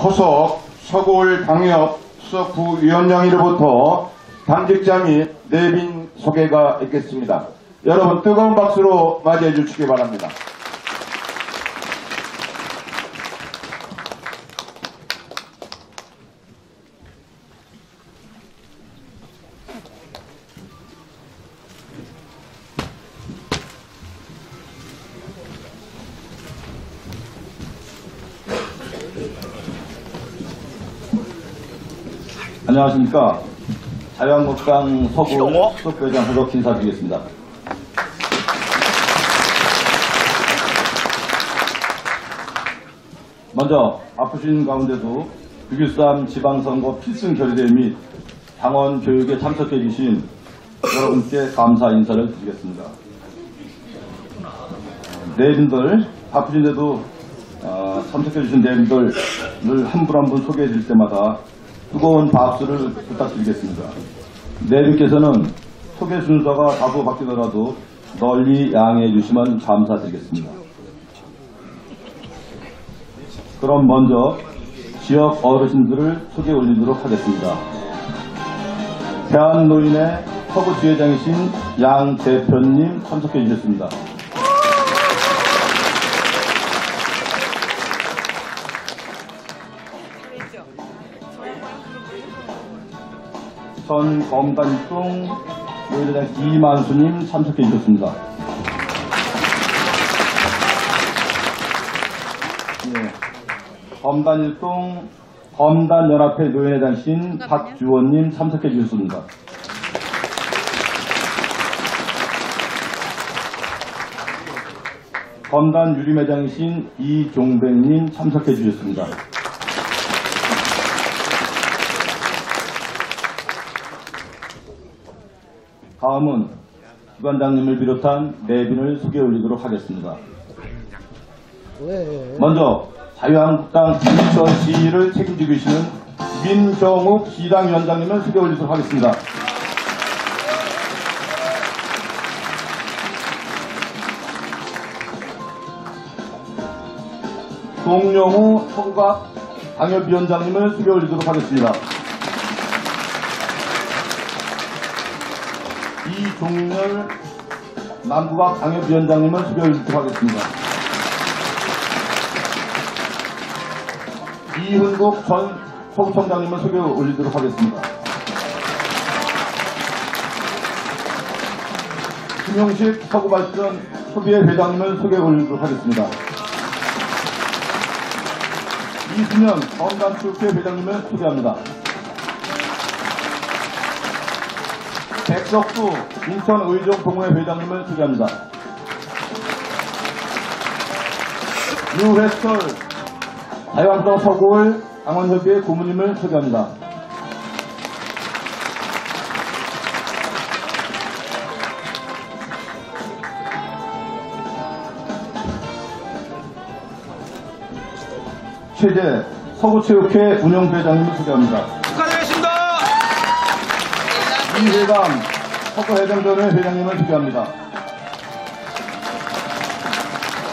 허석 서구울당협 수석부위원장으로부터 당직자 및 내빈 소개가 있겠습니다. 여러분 뜨거운 박수로 맞이해 주시기 바랍니다. 안녕하십니까. 자유한국당 서구 수석부회장 후석 인사드리겠습니다. 먼저 아프신 가운데도 6.13 지방선거 필승 결의대 및 당원 교육에 참석해 주신 여러분께 감사 인사를 드리겠습니다. 내빈들 아프신데도 참석해 주신 내빈들을 한 분 한 분 소개해 드릴 때마다 뜨거운 박수를 부탁드리겠습니다. 내빈께서는 소개 순서가 다소 바뀌더라도 널리 양해해 주시면 감사드리겠습니다. 그럼 먼저 지역 어르신들을 소개 올리도록 하겠습니다. 대한노인의 서구지회장이신 양 대표님 참석해 주셨습니다. 전 검단일동 노인회장 이만수님 참석해 주셨습니다. 검단일동 검단연합회 노인회장이신 박주원님 참석해 주셨습니다. 검단 유림회장이신 이종백님 참석해 주셨습니다. 다음은 주관장님을 비롯한 내빈을 소개 올리도록 하겠습니다. 먼저 자유한국당 인천시를 책임지고 계시는 민정욱 시당위원장님을 소개 올리도록 하겠습니다. 송영우 서구각 당협위원장님을 소개 올리도록 하겠습니다. 이종렬 남부각 당협위원장님을 소개 올리도록 하겠습니다. 이훈국 전 서구청장님을 소개 올리도록 하겠습니다. 김용식 서구발전 소비회 회장님을 소개 올리도록 하겠습니다. 이순현 건강축회 회장님을 소개합니다. 백석수 인천의정 동호회 회장님을 소개합니다. 유회철 자유한국당 서구울 당원협의회 고문님을 소개합니다. 최재 서구체육회 운영부회장님을 소개합니다. 축하드리겠습니다. 이회감 서구해병전회 회장님을 소개합니다.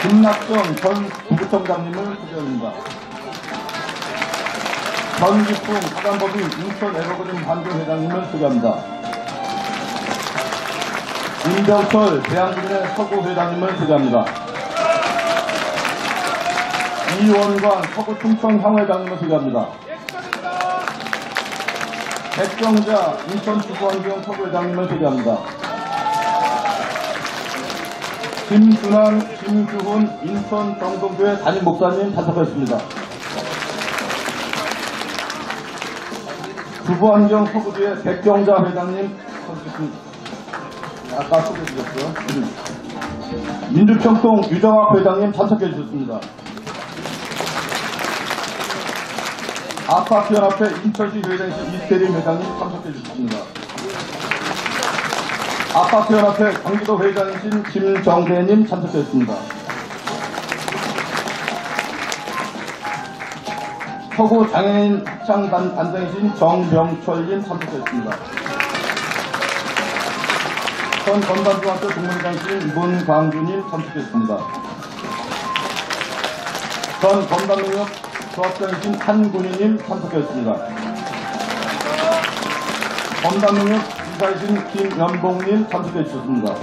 김낙정 전 부부청장님을 소개합니다. 전기풍 사단법인 인천 에버그린 반대회장님을 소개합니다. 임병철 대한민국의 서구회장님을 소개합니다. 이원관 서구 충청 향회장님을 소개합니다. 백정자 인천 주거환경 서구회장님을 소개합니다. 김준환, 김주훈 인천 정동교회 담임 목사님 참석하셨습니다. 주거환경 서구주의 백정자 회장님 참석했습니다. 아까 소개해드렸고요. 민주평통 유정학 회장님 참석해 주셨습니다. 아파트연합회 인천시 회장이신 이태림 회장님 참석해 주셨습니다. 아파트연합회 경기도 회장이신 김정대님 참석했습니다. 서구 장애인 합창단장이신 정병철님 참석했습니다. 전 건반중학교 동문회장이신 문광주님 참석했습니다. 전 건반농협 수학장이신 한군희님 참석하였습니다. 검단능력 이사이신 김연봉님 참석해 주셨습니다.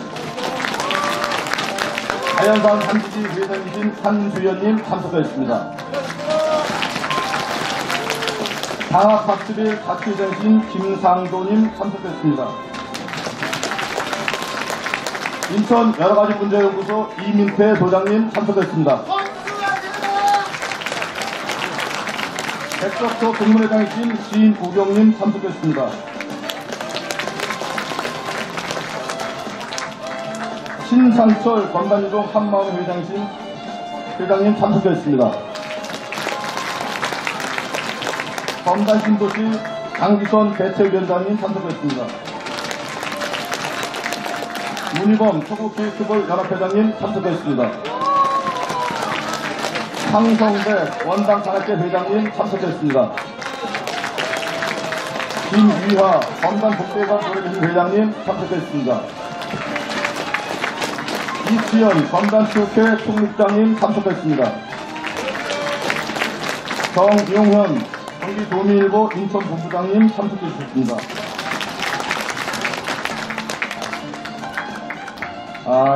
자연산 한지지 회장이신 한주연님 참석하였습니다. 방학학습의 자치회장이신 김상도님 참석했습니다. 인천 여러가지 문제연구소 이민태 소장님 참석했습니다. 백석초 동문회장이신 신우경님 참석했습니다. 신상철 건반유동 한마음 회장님 참석했습니다. 검단신도시 강기선 대책위원장님 참석했습니다. 문희범 초국기획수벌 연합회장님 참석했습니다. 상성대 원당산업계 회장님 참석했습니다. 김위하 검단복대관 노래교실 회장님 참석했습니다. 이치현 검단체육회 총무장님 참석했습니다. 정용현 경기도민일보 인천본부장님 참석해 주셨습니다.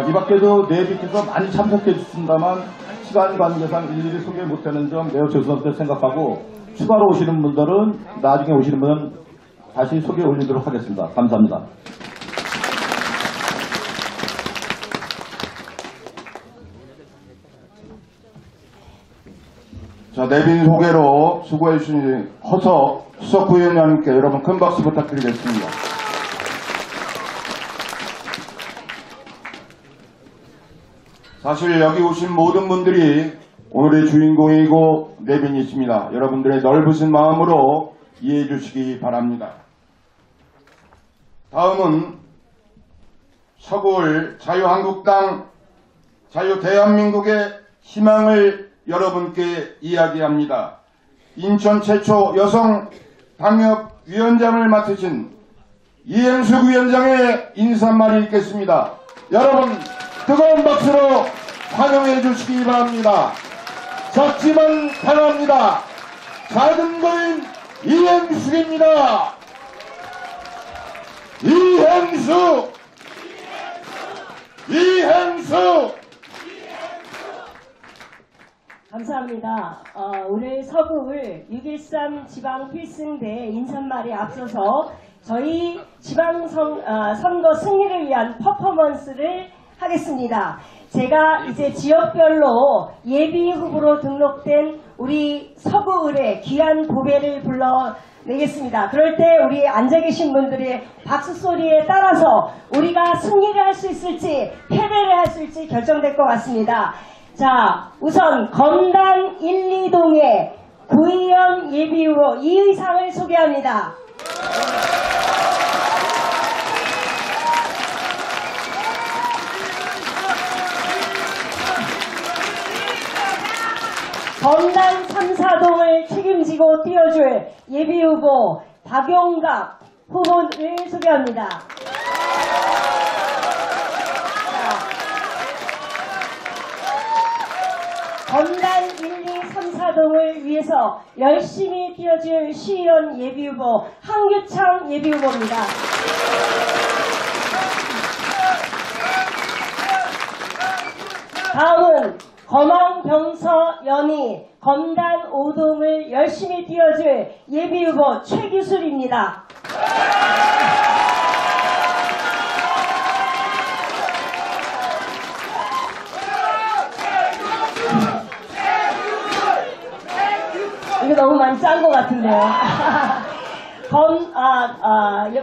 이 밖에도 내비께서 많이 참석해 주셨습니다만 시간 관계상 일일이 소개 못하는 점 매우 죄송하게 생각하고 추가로 오시는 분들은 나중에 오시는 분은 다시 소개 올리도록 하겠습니다. 감사합니다. 자, 내빈 소개로 수고해 주신 허석 수석부위원장님께 여러분 큰 박수 부탁드리겠습니다. 사실 여기 오신 모든 분들이 오늘의 주인공이고 내빈이십니다. 여러분들의 넓으신 마음으로 이해해 주시기 바랍니다. 다음은 서구을 자유한국당, 자유대한민국의 희망을 여러분께 이야기합니다. 인천 최초 여성 당협위원장을 맡으신 이행숙 위원장의 인사말이 있겠습니다. 여러분 뜨거운 박수로 환영해 주시기 바랍니다. 작지만 강합니다. 작은 거인 이행숙입니다. 이행숙! 감사합니다. 오늘 서구을 6.13 지방 필승대 인사말에 앞서서 저희 지방선거 승리를 위한 퍼포먼스를 하겠습니다. 제가 이제 지역별로 예비 후보로 등록된 우리 서구을의 귀한 고배를 불러내겠습니다. 그럴 때 우리 앉아 계신 분들의 박수 소리에 따라서 우리가 승리를 할 수 있을지 패배를 할 수 있을지 결정될 것 같습니다. 자, 우선 검단 1, 2동의 구의원 예비후보 이의상을 소개합니다. 검단 3, 4동을 책임지고 띄워줄 예비후보 박용갑 후보를 소개합니다. 검단 1, 2, 3, 4동을 위해서 열심히 뛰어줄 시의원 예비후보 한규창 예비후보입니다. 다음은 검왕병서 연희 검단 5동을 열심히 뛰어줄 예비후보 최규술입니다. 이거 너무 많이 짠 것 같은데요.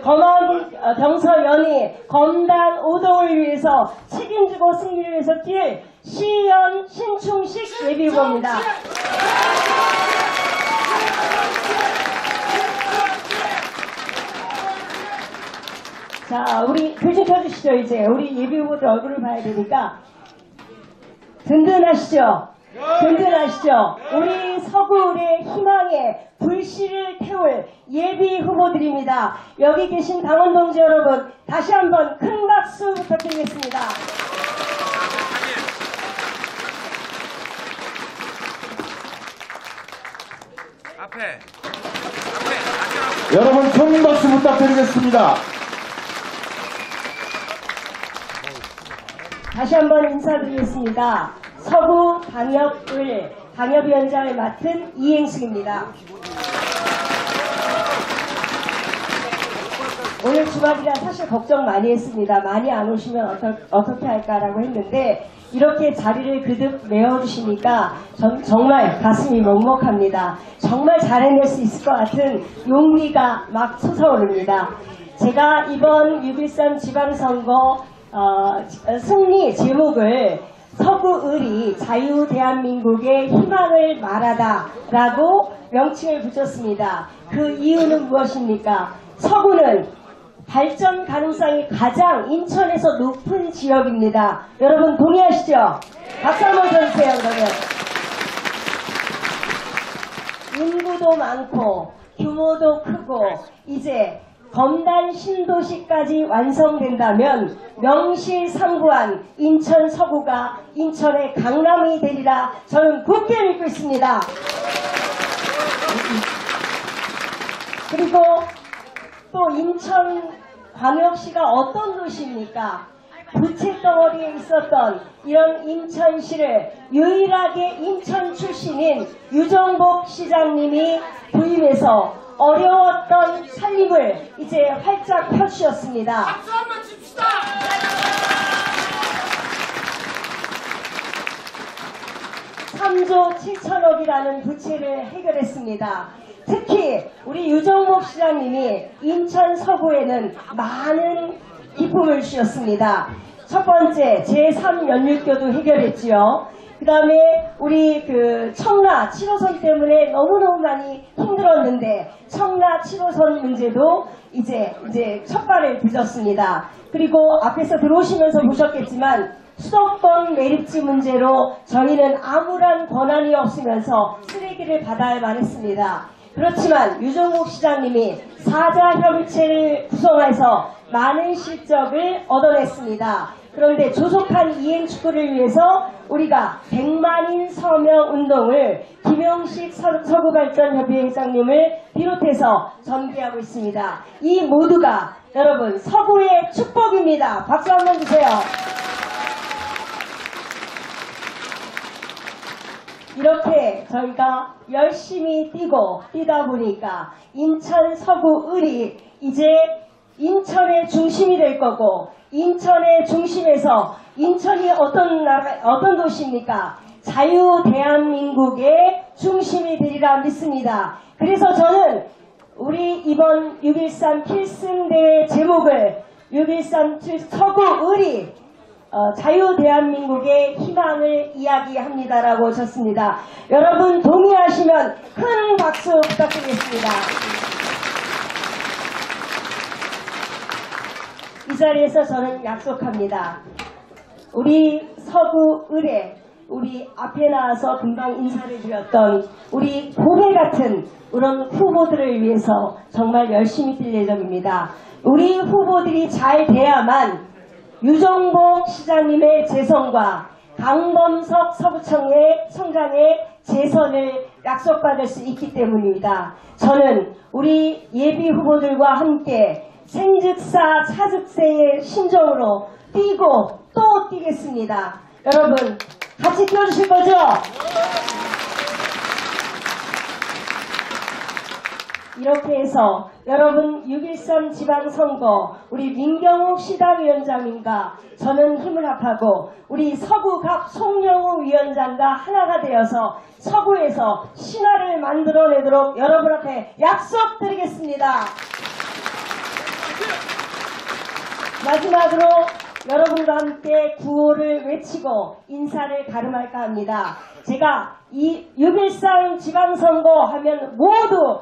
검왕병서 연희 검단 5동을 위해서 책임지고 승리를 위해서 뛸 시의원 신충식 예비후보입니다. 자, 우리 표정 펴주시죠. 이제 우리 예비후보들 얼굴을 봐야 되니까 든든하시죠? 든든하시죠? 우리 서구의 희망에 불씨를 태울 예비 후보들입니다. 여기 계신 당원 동지 여러분, 다시 한번 큰 박수 부탁드리겠습니다. 여러분 큰 박수 부탁드리겠습니다. 다시 한번 인사드리겠습니다. 서구 방역위원장을 맡은 이행숙입니다. 오늘 주말이라 사실 걱정 많이 했습니다. 많이 안 오시면 어떻게 할까라고 했는데 이렇게 자리를 그득 메워주시니까 정말 가슴이 먹먹합니다. 정말 잘해낼 수 있을 것 같은 용기가 막 솟아오릅니다. 제가 이번 6.13 지방선거 승리 제목을 서구을이 자유대한민국의 희망을 말하다 라고 명칭을 붙였습니다. 그 이유는 무엇입니까? 서구는 발전 가능성이 가장 인천에서 높은 지역입니다. 여러분 동의하시죠? 박수 한번 쳐주세요. 그러면 인구도 많고 규모도 크고 이제 검단 신도시까지 완성된다면 명실상부한 인천 서구가 인천의 강남이 되리라 저는 굳게 믿고 있습니다. 그리고 또 인천광역시가 어떤 도시입니까? 부채덩어리에 있었던 이런 인천시를 유일하게 인천 출신인 유정복 시장님이 부임해서 어려웠던 살림을 이제 활짝 펴주셨습니다. 박수 한번 칩시다! 3조 7천억이라는 부채를 해결했습니다. 특히 우리 유정복 시장님이 인천 서구에는 많은 기쁨을 주셨습니다. 첫 번째 제3연륙교도 해결했지요. 그 다음에 우리 청라 7호선 때문에 너무너무 많이 힘들었는데 청라 7호선 문제도 이제 첫발을 뒤졌습니다. 그리고 앞에서 들어오시면서 보셨겠지만 수도권 매립지 문제로 저희는 아무런 권한이 없으면서 쓰레기를 받아야만 했습니다. 그렇지만 유정복 시장님이 사자협의체를 구성해서 많은 실적을 얻어냈습니다. 그런데 조속한 이행축구를 위해서 우리가 100만인 서명 운동을 김용식 서구발전협의회 회장님을 비롯해서 전개하고 있습니다. 이 모두가 여러분 서구의 축복입니다. 박수 한번 주세요. 이렇게 저희가 열심히 뛰다 보니까 인천 서구을이 이제 인천의 중심이 될 거고 인천의 중심에서 인천이 어떤 도시입니까? 자유 대한민국의 중심이 되리라 믿습니다. 그래서 저는 우리 이번 6.13 필승대회 제목을 6.13 서구을이 자유 대한민국의 희망을 이야기합니다라고 쳤습니다. 여러분 동의하시면 큰 박수 부탁드리겠습니다. 이 자리에서 저는 약속합니다. 우리 서구을에 우리 앞에 나와서 금방 인사를 드렸던 우리 고개 같은 그런 후보들을 위해서 정말 열심히 뛸 예정입니다. 우리 후보들이 잘 돼야만 유정복 시장님의 재선과 강범석 서구청장의 재선을 약속받을 수 있기 때문입니다. 저는 우리 예비 후보들과 함께 생즉사 차즉세의 심정으로 뛰고 또 뛰겠습니다. 여러분 같이 뛰어주실 거죠? 이렇게 해서 여러분 6.13 지방선거 우리 민경욱 시당위원장님과 저는 힘을 합하고 우리 서구갑 송영우 위원장과 하나가 되어서 서구에서 신화를 만들어내도록 여러분 앞에 약속드리겠습니다. 마지막으로 여러분과 함께 구호를 외치고 인사를 가름할까 합니다. 제가 이 6.13 지방선거 하면 모두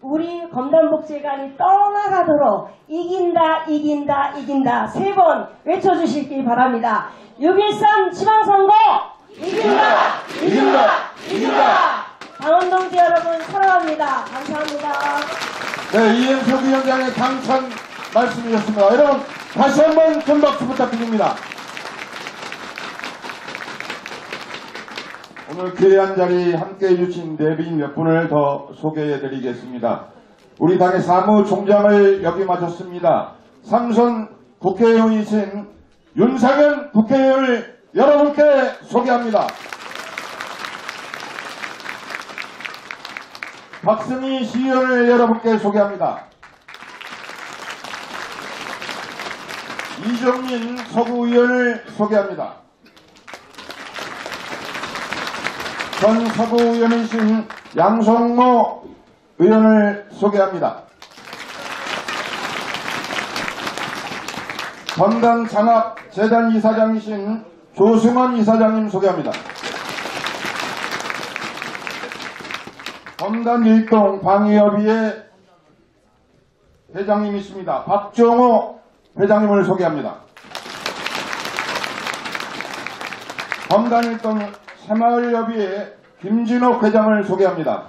우리 검단복지관이 떠나가도록 이긴다 이긴다 이긴다 3번 외쳐주시기 바랍니다. 6.13 지방선거 이긴다 이긴다 이긴다. 강원동지 여러분 사랑합니다. 감사합니다. 네, 이행석 위원장의 당선 말씀이었습니다. 여러분 다시 한번 큰 박수 부탁드립니다. 오늘 귀한 자리 함께해 주신 내빈 몇 분을 더 소개해 드리겠습니다. 우리 당의 사무총장을 역임하셨습니다. 삼선 국회의원이신 윤상현 국회의원을 여러분께 소개합니다. 박승희 시의원을 여러분께 소개합니다. 이정민 서구의원을 소개합니다. 전 서구의원이신 양성모 의원을 소개합니다. 건강장합재단 이사장이신 조승원 이사장님 소개합니다. 건강일동 방위협의회 회장님이십니다. 박정호 회장님을 소개합니다. 건강일동 새마을협의회 김진옥 회장을 소개합니다.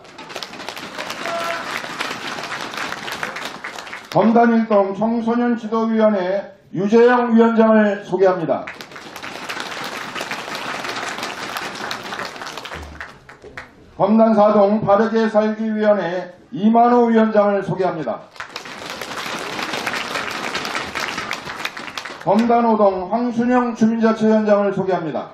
건강일동 청소년지도위원회 유재영 위원장을 소개합니다. 검단사동 바르게 살기위원회 이만호 위원장을 소개합니다. 검단호동 황순영 주민자치위원장을 소개합니다.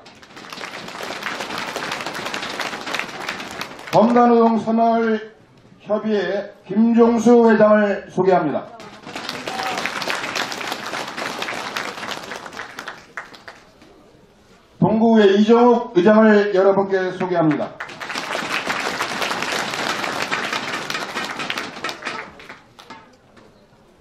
검단호동 새마을협의회 김종수 회장을 소개합니다. 동구회 이정욱 의장을 여러분께 소개합니다.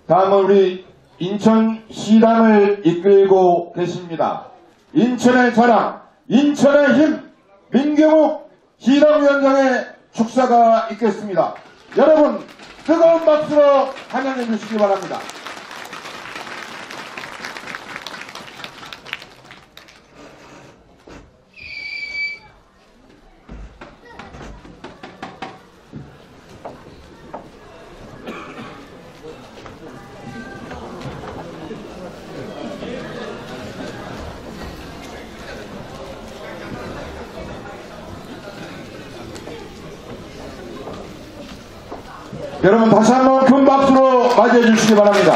다음은 우리 인천시당을 이끌고 계십니다. 인천의 자랑, 인천의 힘, 민경욱 시당위원장의 축사가 있겠습니다. 여러분 뜨거운 박수로 환영해 주시기 바랍니다. 여러분 다시 한번 큰 박수로 맞이해 주시기 바랍니다.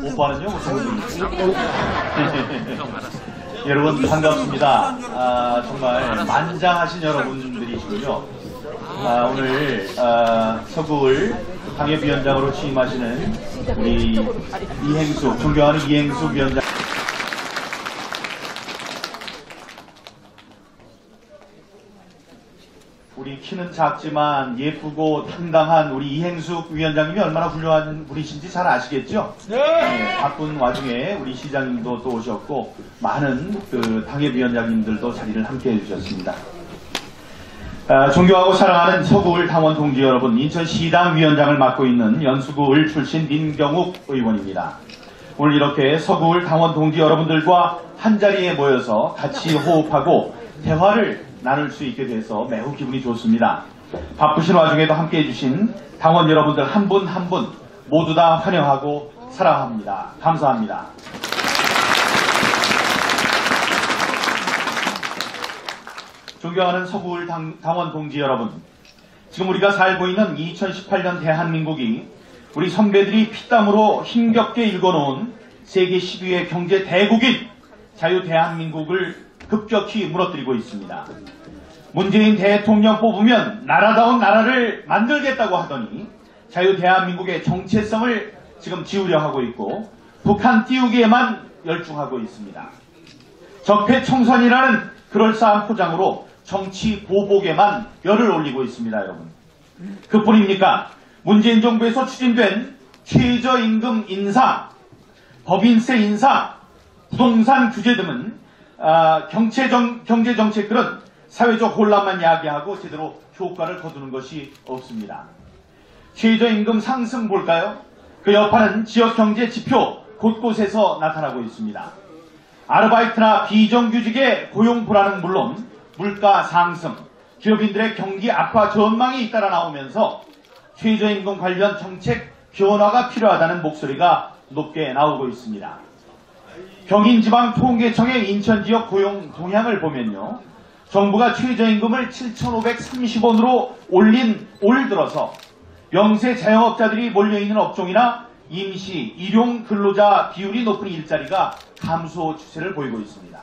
오빠는요? 여러분 반갑습니다. 정말 만장하신 여러분들이시군요. 오늘 서구을 당협위원장으로 취임하시는 우리 이행숙, 존경하는 이행숙 위원장. 우리 키는 작지만 예쁘고 당당한 우리 이행숙 위원장님이 얼마나 훌륭한 분이신지 잘 아시겠죠? 네, 바쁜 와중에 우리 시장님도 또 오셨고 많은 그 당협위원장님들도 자리를 함께 해주셨습니다. 존경하고 사랑하는 서구을 당원 동지 여러분, 인천시당 위원장을 맡고 있는 연수구을 출신 민경욱 의원입니다. 오늘 이렇게 서구을 당원 동지 여러분들과 한자리에 모여서 같이 호흡하고 대화를 나눌 수 있게 돼서 매우 기분이 좋습니다. 바쁘신 와중에도 함께 해주신 당원 여러분들 한 분 한 분 모두 다 환영하고 사랑합니다. 감사합니다. 존경하는 서구을 당원 동지 여러분, 지금 우리가 살고 있는 2018년 대한민국이 우리 선배들이 피땀으로 힘겹게 일궈놓은 세계 10위의 경제 대국인 자유 대한민국을 급격히 무너뜨리고 있습니다. 문재인 대통령 뽑으면 나라다운 나라를 만들겠다고 하더니 자유 대한민국의 정체성을 지금 지우려 하고 있고 북한 띄우기에만 열중하고 있습니다. 적폐청산이라는 그럴싸한 포장으로 정치 보복에만 열을 올리고 있습니다, 여러분. 그뿐입니까? 문재인 정부에서 추진된 최저임금 인상, 법인세 인상, 부동산 규제 등은 경제정책들은 사회적 혼란만 야기하고 제대로 효과를 거두는 것이 없습니다. 최저임금 상승 볼까요? 그 여파는 지역경제 지표 곳곳에서 나타나고 있습니다. 아르바이트나 비정규직의 고용 불안은 물론 물가 상승, 기업인들의 경기 악화 전망이 잇따라 나오면서 최저임금 관련 정책 변화가 필요하다는 목소리가 높게 나오고 있습니다. 경인지방통계청의 인천지역 고용 동향을 보면요. 정부가 최저임금을 7,530원으로 올린 올 들어서 영세 자영업자들이 몰려있는 업종이나 임시, 일용 근로자 비율이 높은 일자리가 감소 추세를 보이고 있습니다.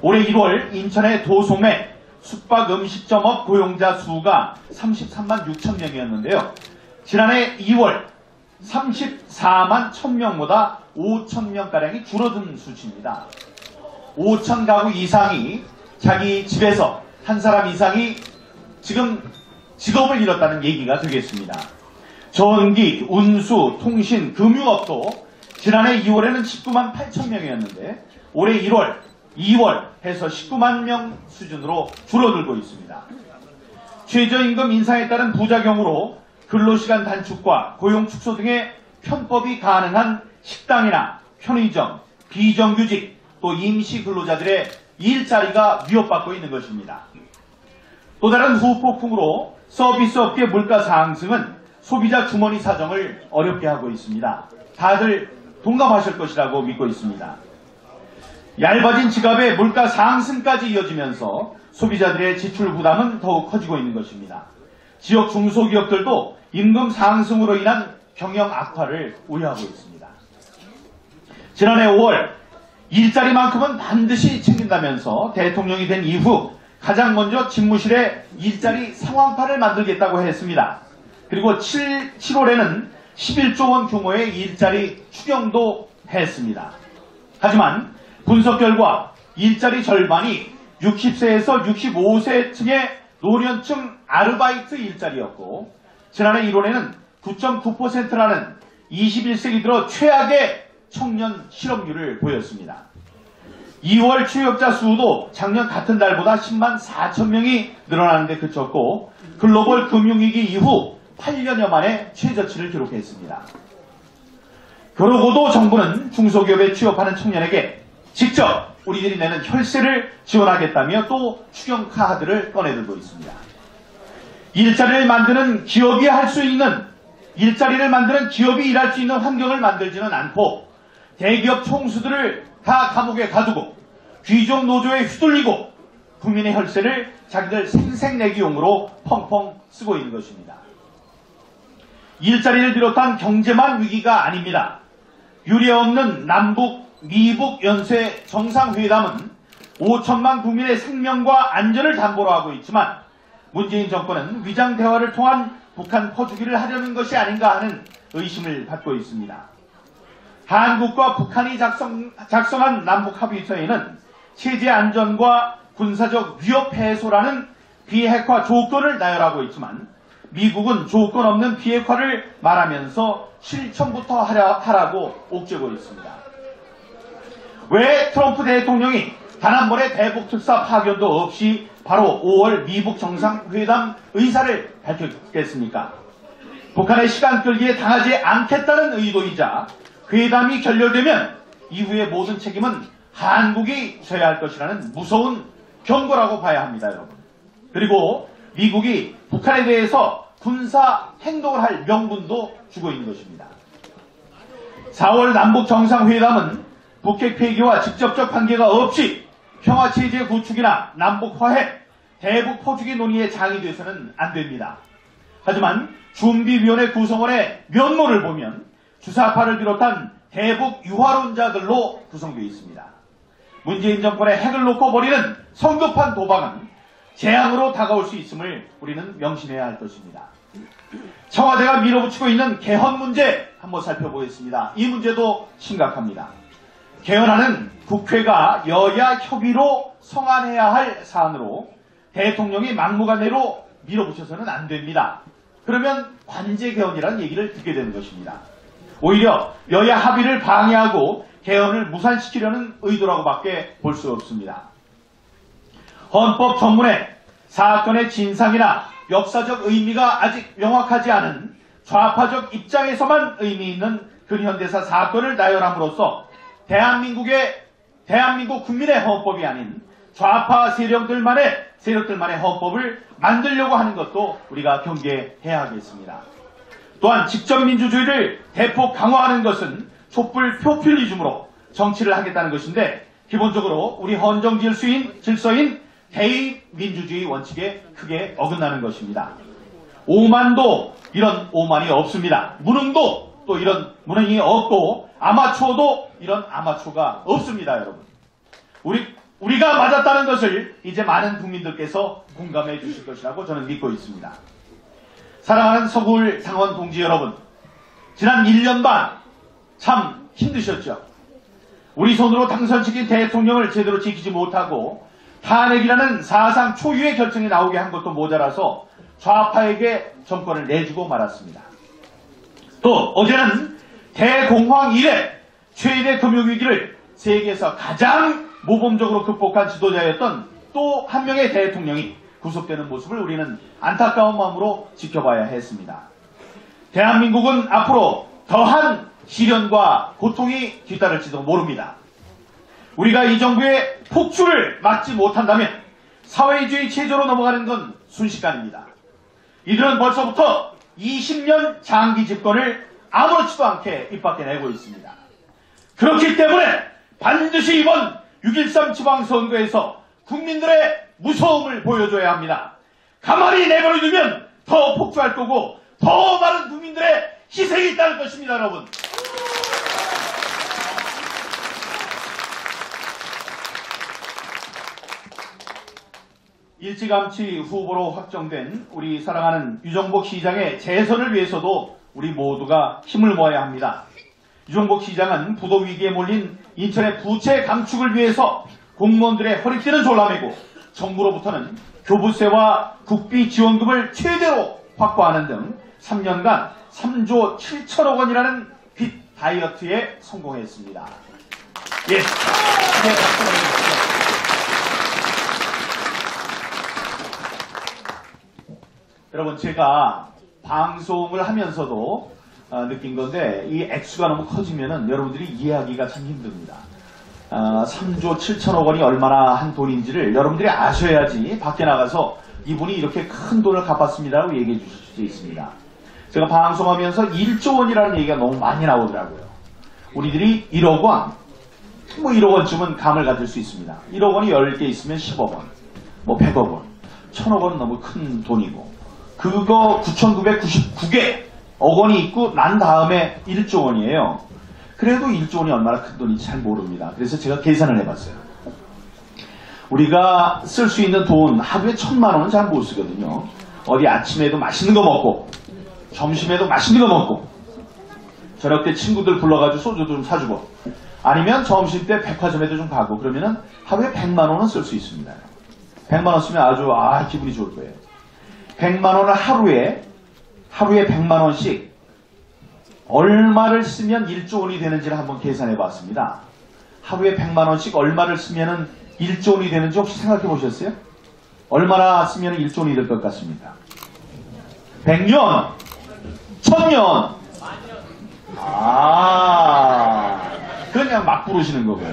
올해 1월 인천의 도소매 숙박 음식점업 고용자 수가 33만 6천 명이었는데요. 지난해 2월 34만 1,000명보다 5천 명가량이 줄어든 수치입니다. 5천 가구 이상이 자기 집에서 한 사람 이상이 지금 직업을 잃었다는 얘기가 되겠습니다. 전기, 운수, 통신, 금융업도 지난해 2월에는 19만 8천 명이었는데 올해 1월, 2월 해서 19만 명 수준으로 줄어들고 있습니다. 최저임금 인상에 따른 부작용으로 근로시간 단축과 고용 축소 등의 편법이 가능한 식당이나 편의점, 비정규직, 또 임시 근로자들의 일자리가 위협받고 있는 것입니다. 또 다른 후폭풍으로 서비스업계 물가 상승은 소비자 주머니 사정을 어렵게 하고 있습니다. 다들 동감하실 것이라고 믿고 있습니다. 얇아진 지갑에 물가 상승까지 이어지면서 소비자들의 지출 부담은 더욱 커지고 있는 것입니다. 지역 중소기업들도 임금 상승으로 인한 경영 악화를 우려하고 있습니다. 지난해 5월 일자리만큼은 반드시 챙긴다면서 대통령이 된 이후 가장 먼저 집무실에 일자리 상황파를 만들겠다고 했습니다. 그리고 7월에는 11조 원 규모의 일자리 추경도 했습니다. 하지만 분석 결과 일자리 절반이 60세에서 65세층의 노년층 아르바이트 일자리였고 지난해 1월에는 9.9%라는 21세기 들어 최악의 청년 실업률을 보였습니다. 2월 취업자 수도 작년 같은 달보다 10만 4천 명이 늘어나는 데 그쳤고 글로벌 금융위기 이후 8년여 만에 최저치를 기록했습니다. 그러고도 정부는 중소기업에 취업하는 청년에게 직접 우리들이 내는 혈세를 지원하겠다며 또 추경 카드를 꺼내들고 있습니다. 일자리를 만드는 기업이 할 수 있는 일자리를 만드는 기업이 일할 수 있는 환경을 만들지는 않고 대기업 총수들을 다 감옥에 가두고 귀족 노조에 휘둘리고 국민의 혈세를 자기들 생색내기용으로 펑펑 쓰고 있는 것입니다. 일자리를 비롯한 경제만 위기가 아닙니다. 유례없는 남북, 미북 연쇄 정상회담은 5천만 국민의 생명과 안전을 담보로 하고 있지만 문재인 정권은 위장 대화를 통한 북한 퍼주기를 하려는 것이 아닌가 하는 의심을 받고 있습니다. 한국과 북한이 작성한 남북합의서에는 체제 안전과 군사적 위협 해소라는 비핵화 조건을 나열하고 있지만 미국은 조건 없는 비핵화를 말하면서 실천부터 하라고 옥죄고 있습니다. 왜 트럼프 대통령이 단 한 번의 대북 특사 파견도 없이 바로 5월 미북 정상회담 의사를 밝혔겠습니까? 북한의 시간 끌기에 당하지 않겠다는 의도이자 회담이 결렬되면 이후의 모든 책임은 한국이 져야 할 것이라는 무서운 경고라고 봐야 합니다, 여러분. 그리고 미국이 북한에 대해서 군사 행동을 할 명분도 주고 있는 것입니다. 4월 남북 정상회담은 북핵 폐기와 직접적 관계가 없이 평화체제 구축이나 남북 화해, 대북 퍼주기 논의에 장이 돼서는 안 됩니다. 하지만 준비위원회 구성원의 면모를 보면 주사파를 비롯한 대북 유화론자들로 구성되어 있습니다. 문재인 정권의 핵을 놓고 벌이는 성급한 도박은 재앙으로 다가올 수 있음을 우리는 명심해야 할 것입니다. 청와대가 밀어붙이고 있는 개헌 문제 한번 살펴보겠습니다. 이 문제도 심각합니다. 개헌안은 국회가 여야 협의로 성안해야 할 사안으로 대통령이 막무가내로 밀어붙여서는 안 됩니다. 그러면 관제 개헌이라는 얘기를 듣게 되는 것입니다. 오히려 여야 합의를 방해하고 개헌을 무산시키려는 의도라고밖에 볼 수 없습니다. 헌법 전문에 사건의 진상이나 역사적 의미가 아직 명확하지 않은 좌파적 입장에서만 의미 있는 근현대사 사건을 나열함으로써 대한민국 국민의 헌법이 아닌 좌파 세력들만의 헌법을 만들려고 하는 것도 우리가 경계해야 하겠습니다. 또한 직접민주주의를 대폭 강화하는 것은 촛불 표퓰리즘으로 정치를 하겠다는 것인데 기본적으로 우리 헌정 질서인 대의민주주의 원칙에 크게 어긋나는 것입니다. 오만도 이런 오만이 없습니다. 무능도 또 이런 무능이 없고 아마추어도 이런 아마추어가 없습니다, 여러분. 우리가 맞았다는 것을 이제 많은 국민들께서 공감해 주실 것이라고 저는 믿고 있습니다. 사랑하는 서구울 당원 동지 여러분, 지난 1년 반 참 힘드셨죠? 우리 손으로 당선시킨 대통령을 제대로 지키지 못하고 탄핵이라는 사상 초유의 결정이 나오게 한 것도 모자라서 좌파에게 정권을 내주고 말았습니다. 또 어제는 대공황 이래 최대 금융위기를 세계에서 가장 모범적으로 극복한 지도자였던 또 한 명의 대통령이 구속되는 모습을 우리는 안타까운 마음으로 지켜봐야 했습니다. 대한민국은 앞으로 더한 시련과 고통이 뒤따를지도 모릅니다. 우리가 이 정부의 폭주를 막지 못한다면 사회주의 체제로 넘어가는 건 순식간입니다. 이들은 벌써부터 20년 장기 집권을 아무렇지도 않게 입 밖에 내고 있습니다. 그렇기 때문에 반드시 이번 6.13 지방선거에서 국민들의 무서움을 보여줘야 합니다. 가만히 내버려두면 더 폭주할 거고 더 많은 국민들의 희생이 있다는 것입니다, 여러분. 일찌감치 후보로 확정된 우리 사랑하는 유정복 시장의 재선을 위해서도 우리 모두가 힘을 모아야 합니다. 유정복 시장은 부도 위기에 몰린 인천의 부채 감축을 위해서 공무원들의 허리띠는 졸라매고 정부로부터는 교부세와 국비 지원금을 최대로 확보하는 등 3년간 3조 7천억 원이라는 빚 다이어트에 성공했습니다. 예. 여러분, 제가 방송을 하면서도 느낀 건데 이 액수가 너무 커지면은 여러분들이 이해하기가 참 힘듭니다. 3조 7천억 원이 얼마나 한 돈인지를 여러분들이 아셔야지 밖에 나가서 이분이 이렇게 큰 돈을 갚았습니다라고 얘기해 주실 수 있습니다. 제가 방송하면서 1조 원이라는 얘기가 너무 많이 나오더라고요. 우리들이 1억 원, 뭐 1억 원쯤은 감을 가질 수 있습니다. 1억 원이 10개 있으면 10억 원, 뭐 100억 원, 1000억 원은 너무 큰 돈이고 그거 9,999개 억 원이 있고 난 다음에 1조 원이에요. 그래도 1조 원이 얼마나 큰 돈인지 잘 모릅니다. 그래서 제가 계산을 해봤어요. 우리가 쓸 수 있는 돈 하루에 1,000만 원은 잘 못 쓰거든요. 어디 아침에도 맛있는 거 먹고 점심에도 맛있는 거 먹고 저녁 때 친구들 불러가지고 소주도 좀 사주고 아니면 점심 때 백화점에도 좀 가고 그러면은 하루에 100만 원은 쓸 수 있습니다. 100만 원 쓰면 아주 기분이 좋을 거예요. 100만 원을 하루에 100만 원씩 얼마를 쓰면 1조 원이 되는지를 한번 계산해 봤습니다. 하루에 100만 원씩 얼마를 쓰면 1조 원이 되는지 혹시 생각해 보셨어요? 얼마나 쓰면 1조 원이 될 것 같습니까? 100년? 1000년? 그냥 막 부르시는 거고요.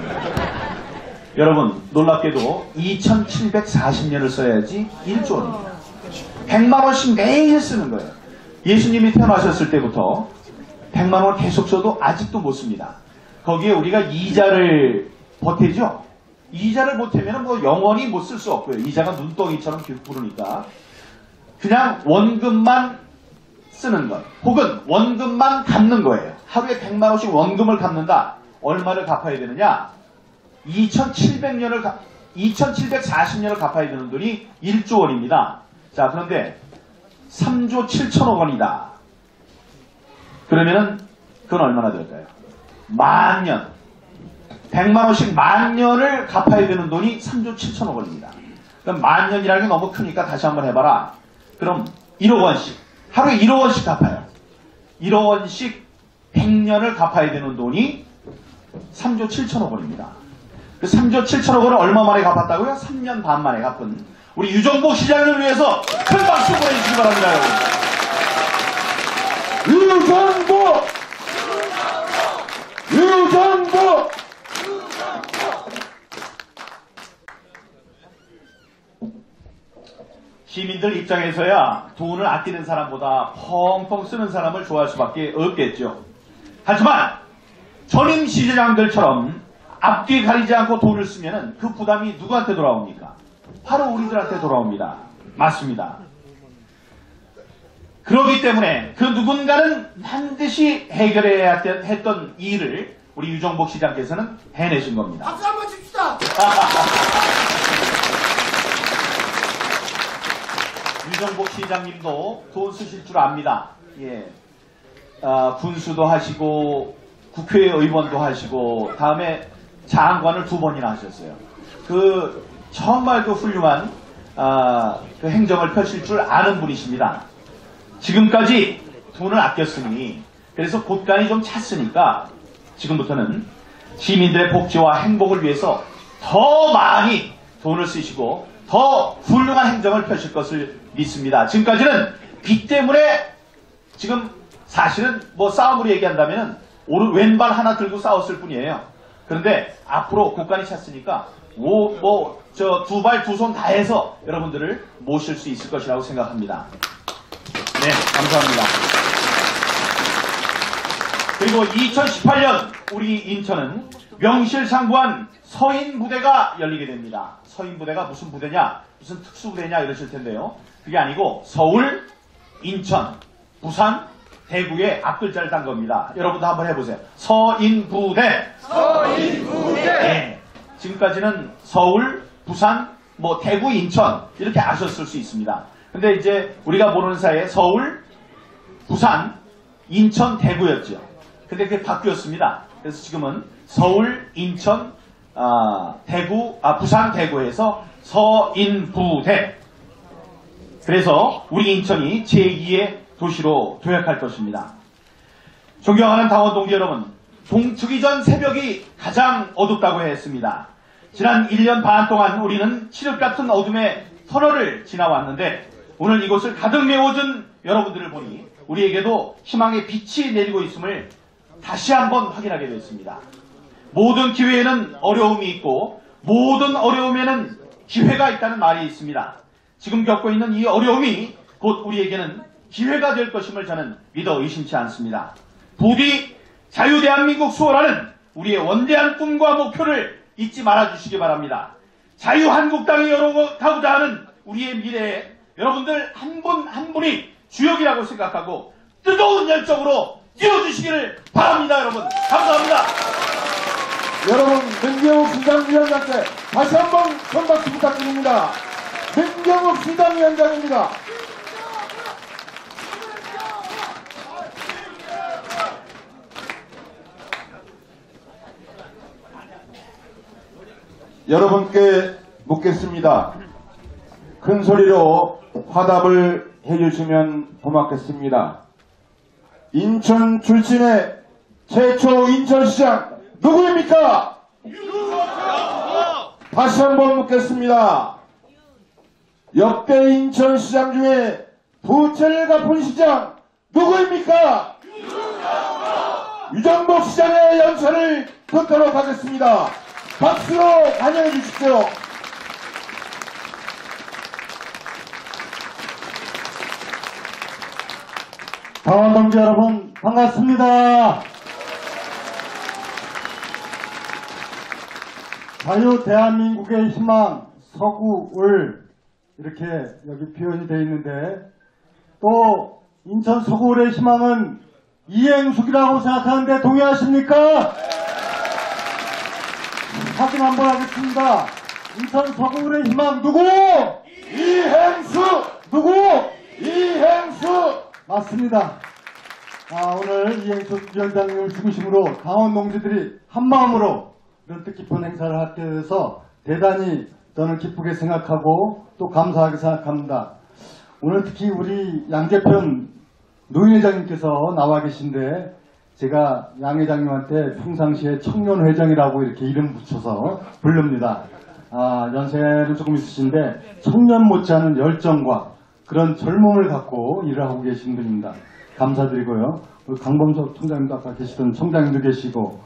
여러분, 놀랍게도 2740년을 써야지 1조 원입니다. 100만 원씩 매일 쓰는 거예요. 예수님이 태어나셨을 때부터 100만 원 계속 써도 아직도 못 씁니다. 거기에 우리가 이자를 보태죠. 이자를 보태면 뭐 영원히 못 쓸 수 없고요. 이자가 눈덩이처럼 부르니까 그냥 원금만 쓰는 것 혹은 원금만 갚는 거예요. 하루에 100만 원씩 원금을 갚는다. 얼마를 갚아야 되느냐? 2740년을 갚아야 되는 돈이 1조 원입니다. 자, 그런데 3조 7천억 원이다. 그러면은 그건 얼마나 될까요? 만년. 100만 원씩 만년을 갚아야 되는 돈이 3조 7천억 원입니다. 그럼 만년이라는 게 너무 크니까 다시 한번 해봐라. 그럼 1억 원씩. 하루에 1억 원씩 갚아요. 1억 원씩 100년을 갚아야 되는 돈이 3조 7천억 원입니다. 그 3조 7천억 원을 얼마 만에 갚았다고요? 3년 반 만에 갚은 우리 유정복 시장을 위해서 큰 박수 보내주시기 바랍니다, 여러분. 유정복! 유정복! 시민들 입장에서야 돈을 아끼는 사람보다 펑펑 쓰는 사람을 좋아할 수밖에 없겠죠. 하지만 전임 시장들처럼 앞뒤 가리지 않고 돈을 쓰면 그 부담이 누구한테 돌아옵니까? 바로 우리들한테 돌아옵니다. 맞습니다. 그렇기 때문에 그 누군가는 반드시 해결해야 했던 일을 우리 유정복 시장께서는 해내신 겁니다. 박수 한번 칩시다. 유정복 시장님도 돈 쓰실 줄 압니다. 예. 군수도 하시고 국회의원도 하시고 다음에 장관을 2번이나 하셨어요. 정말 훌륭한 그 행정을 펼칠 줄 아는 분이십니다. 지금까지 돈을 아꼈으니 그래서 곳간이 좀 찼으니까 지금부터는 시민들의 복지와 행복을 위해서 더 많이 돈을 쓰시고 더 훌륭한 행정을 펼칠 것을 믿습니다. 지금까지는 빚 때문에 지금 사실은 싸움으로 얘기한다면 왼발 하나 들고 싸웠을 뿐이에요. 그런데 앞으로 곳간이 찼으니까 2발 2손 다 해서 여러분들을 모실 수 있을 것이라고 생각합니다. 네, 감사합니다. 그리고 2018년 우리 인천은 명실상부한 서인부대가 열리게 됩니다. 서인부대가 무슨 부대냐, 무슨 특수부대냐 이러실 텐데요. 그게 아니고 서울, 인천, 부산, 대구의 앞글자를 딴 겁니다. 여러분도 한번 해보세요. 서인부대. 서인부대. 네. 지금까지는 서울, 부산, 대구, 인천 이렇게 아셨을 수 있습니다. 근데 이제 우리가 모르는 사이에 서울, 부산, 인천, 대구였죠. 근데 그게 바뀌었습니다. 그래서 지금은 서울, 인천, 부산, 대구에서 서인부대. 그래서 우리 인천이 제2의 도시로 도약할 것입니다. 존경하는 당원 동지 여러분, 동트기 전 새벽이 가장 어둡다고 했습니다. 지난 1년 반 동안 우리는 칠흑 같은 어둠의 터널을 지나왔는데 오늘 이곳을 가득 메워준 여러분들을 보니 우리에게도 희망의 빛이 내리고 있음을 다시 한번 확인하게 됐습니다. 모든 기회에는 어려움이 있고 모든 어려움에는 기회가 있다는 말이 있습니다. 지금 겪고 있는 이 어려움이 곧 우리에게는 기회가 될 것임을 저는 믿어 의심치 않습니다. 부디 자유대한민국 수호라는 우리의 원대한 꿈과 목표를 잊지 말아주시기 바랍니다. 자유한국당이 열어가고자 하는 우리의 미래에 여러분들 한 분 한 분이 주역이라고 생각하고 뜨거운 열정으로 뛰어주시기를 바랍니다. 여러분 감사합니다. 여러분, 민경욱 시장위원장께 다시 한번 손박수 부탁드립니다. 민경욱 시장위원장입니다. 여러분께 묻겠습니다. 큰 소리로 화답을 해주시면 고맙겠습니다. 인천 출신의 최초 인천시장 누구입니까? 다시 한번 묻겠습니다. 역대 인천시장 중에 부채를 갚은 시장 누구입니까? 유정복 시장의 연설을 듣도록 하겠습니다. 박수로 환영해 주십시오. 당원 동지 여러분 반갑습니다. 자유 대한민국의 희망 서구을 이렇게 여기 표현이 되어 있는데 또 인천 서구울의 희망은 이행숙이라고 생각하는데 동의하십니까? 확인 한번 하겠습니다. 인천 서구울의 희망 누구? 이행수! 누구? 이행수! 맞습니다. 오늘 이행숙 위원장님을 중심으로 당원 동지들이 한마음으로 이런 뜻깊은 행사를 하게 돼서 대단히 저는 기쁘게 생각하고 또 감사하게 생각합니다. 오늘 특히 우리 양재편 노인 회장님께서 나와 계신데 제가 양 회장님한테 평상시에 청년회장이라고 이렇게 이름 붙여서 부릅니다. 연세는 조금 있으신데 청년 못지않은 열정과 그런 젊음을 갖고 일을 하고 계신 분입니다. 감사드리고요. 강범석 총장님도 아까 계시던 총장님도 계시고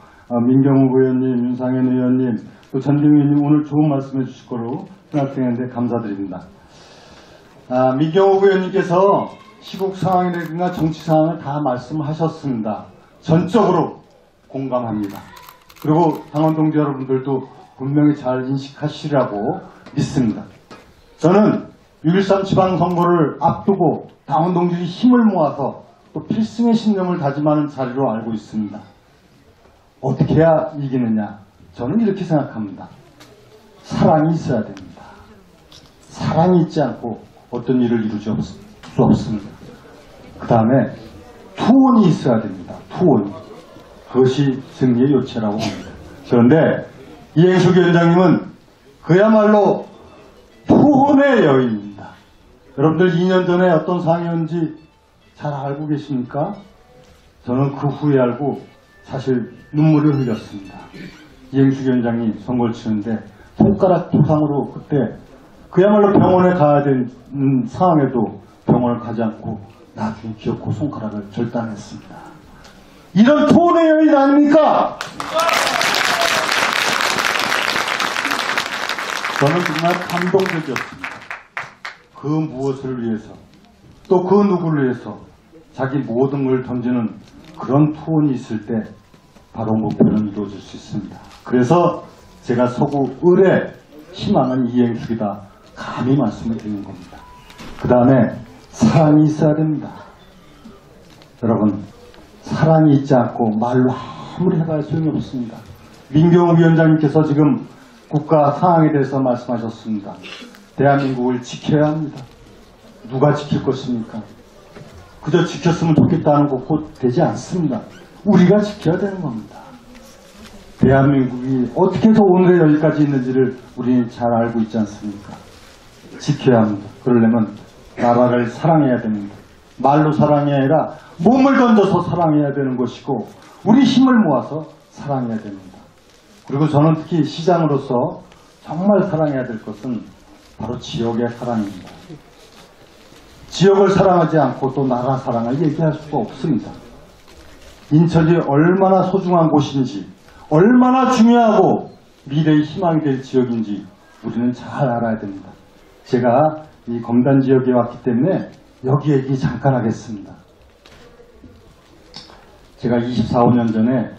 민경욱 의원님, 윤상현 의원님, 또 전병 의원님 오늘 좋은 말씀 해주실 거로 생각되는데 감사드립니다. 민경욱 의원님께서 시국 상황이라든가 정치 상황을 다 말씀하셨습니다. 전적으로 공감합니다. 그리고 당원 동지 여러분들도 분명히 잘 인식하시리라고 믿습니다. 저는 6.13 지방선거를 앞두고 당원 동지들이 힘을 모아서 또 필승의 신념을 다짐하는 자리로 알고 있습니다. 어떻게 해야 이기느냐? 저는 이렇게 생각합니다. 사랑이 있어야 됩니다. 사랑이 있지 않고 어떤 일을 이루지 수 없습니다. 그 다음에 투혼이 있어야 됩니다. 투혼. 그것이 승리의 요체라고 봅니다. 그런데 이행숙 위원장님은 그야말로 투혼의 여인입니다. 여러분들 2년 전에 어떤 상황이었는지 잘 알고 계십니까? 저는 그 후에 알고 사실 눈물을 흘렸습니다. 이행숙 위원장이 선거를 치는데 손가락 부상으로 그때 그야말로 병원에 가야 되는 상황에도 병원을 가지 않고 나중에 기어코 손가락을 절단했습니다. 이런 투혼의 여인 아닙니까? 저는 정말 감동적이었습니다. 그 무엇을 위해서 또 그 누구를 위해서 자기 모든 걸 던지는 그런 투혼이 있을 때 바로 목표는 이루어질 수 있습니다. 그래서 제가 서구 을에 희망은 이행숙이다 감히 말씀을 드리는 겁니다. 그 다음에 사랑이 있어야 됩니다. 여러분 사랑이 있지 않고 말로 아무리 해봐야 소용이 없습니다. 민경욱 위원장님께서 지금 국가 상황에 대해서 말씀하셨습니다. 대한민국을 지켜야 합니다. 누가 지킬 것입니까? 그저 지켰으면 좋겠다는 거 곧 되지 않습니다. 우리가 지켜야 되는 겁니다. 대한민국이 어떻게 해서 오늘의 여기까지 있는지를 우리는 잘 알고 있지 않습니까? 지켜야 합니다. 그러려면 나라를 사랑해야 됩니다. 말로 사랑이 아니라 몸을 던져서 사랑해야 되는 것이고 우리 힘을 모아서 사랑해야 됩니다. 그리고 저는 특히 시장으로서 정말 사랑해야 될 것은 바로 지역의 사랑입니다. 지역을 사랑하지 않고 또 나라 사랑을 얘기할 수가 없습니다. 인천이 얼마나 소중한 곳인지 얼마나 중요하고 미래의 희망이 될 지역인지 우리는 잘 알아야 됩니다. 제가 이 검단 지역에 왔기 때문에 여기 얘기 잠깐 하겠습니다. 제가 24, 5년 전에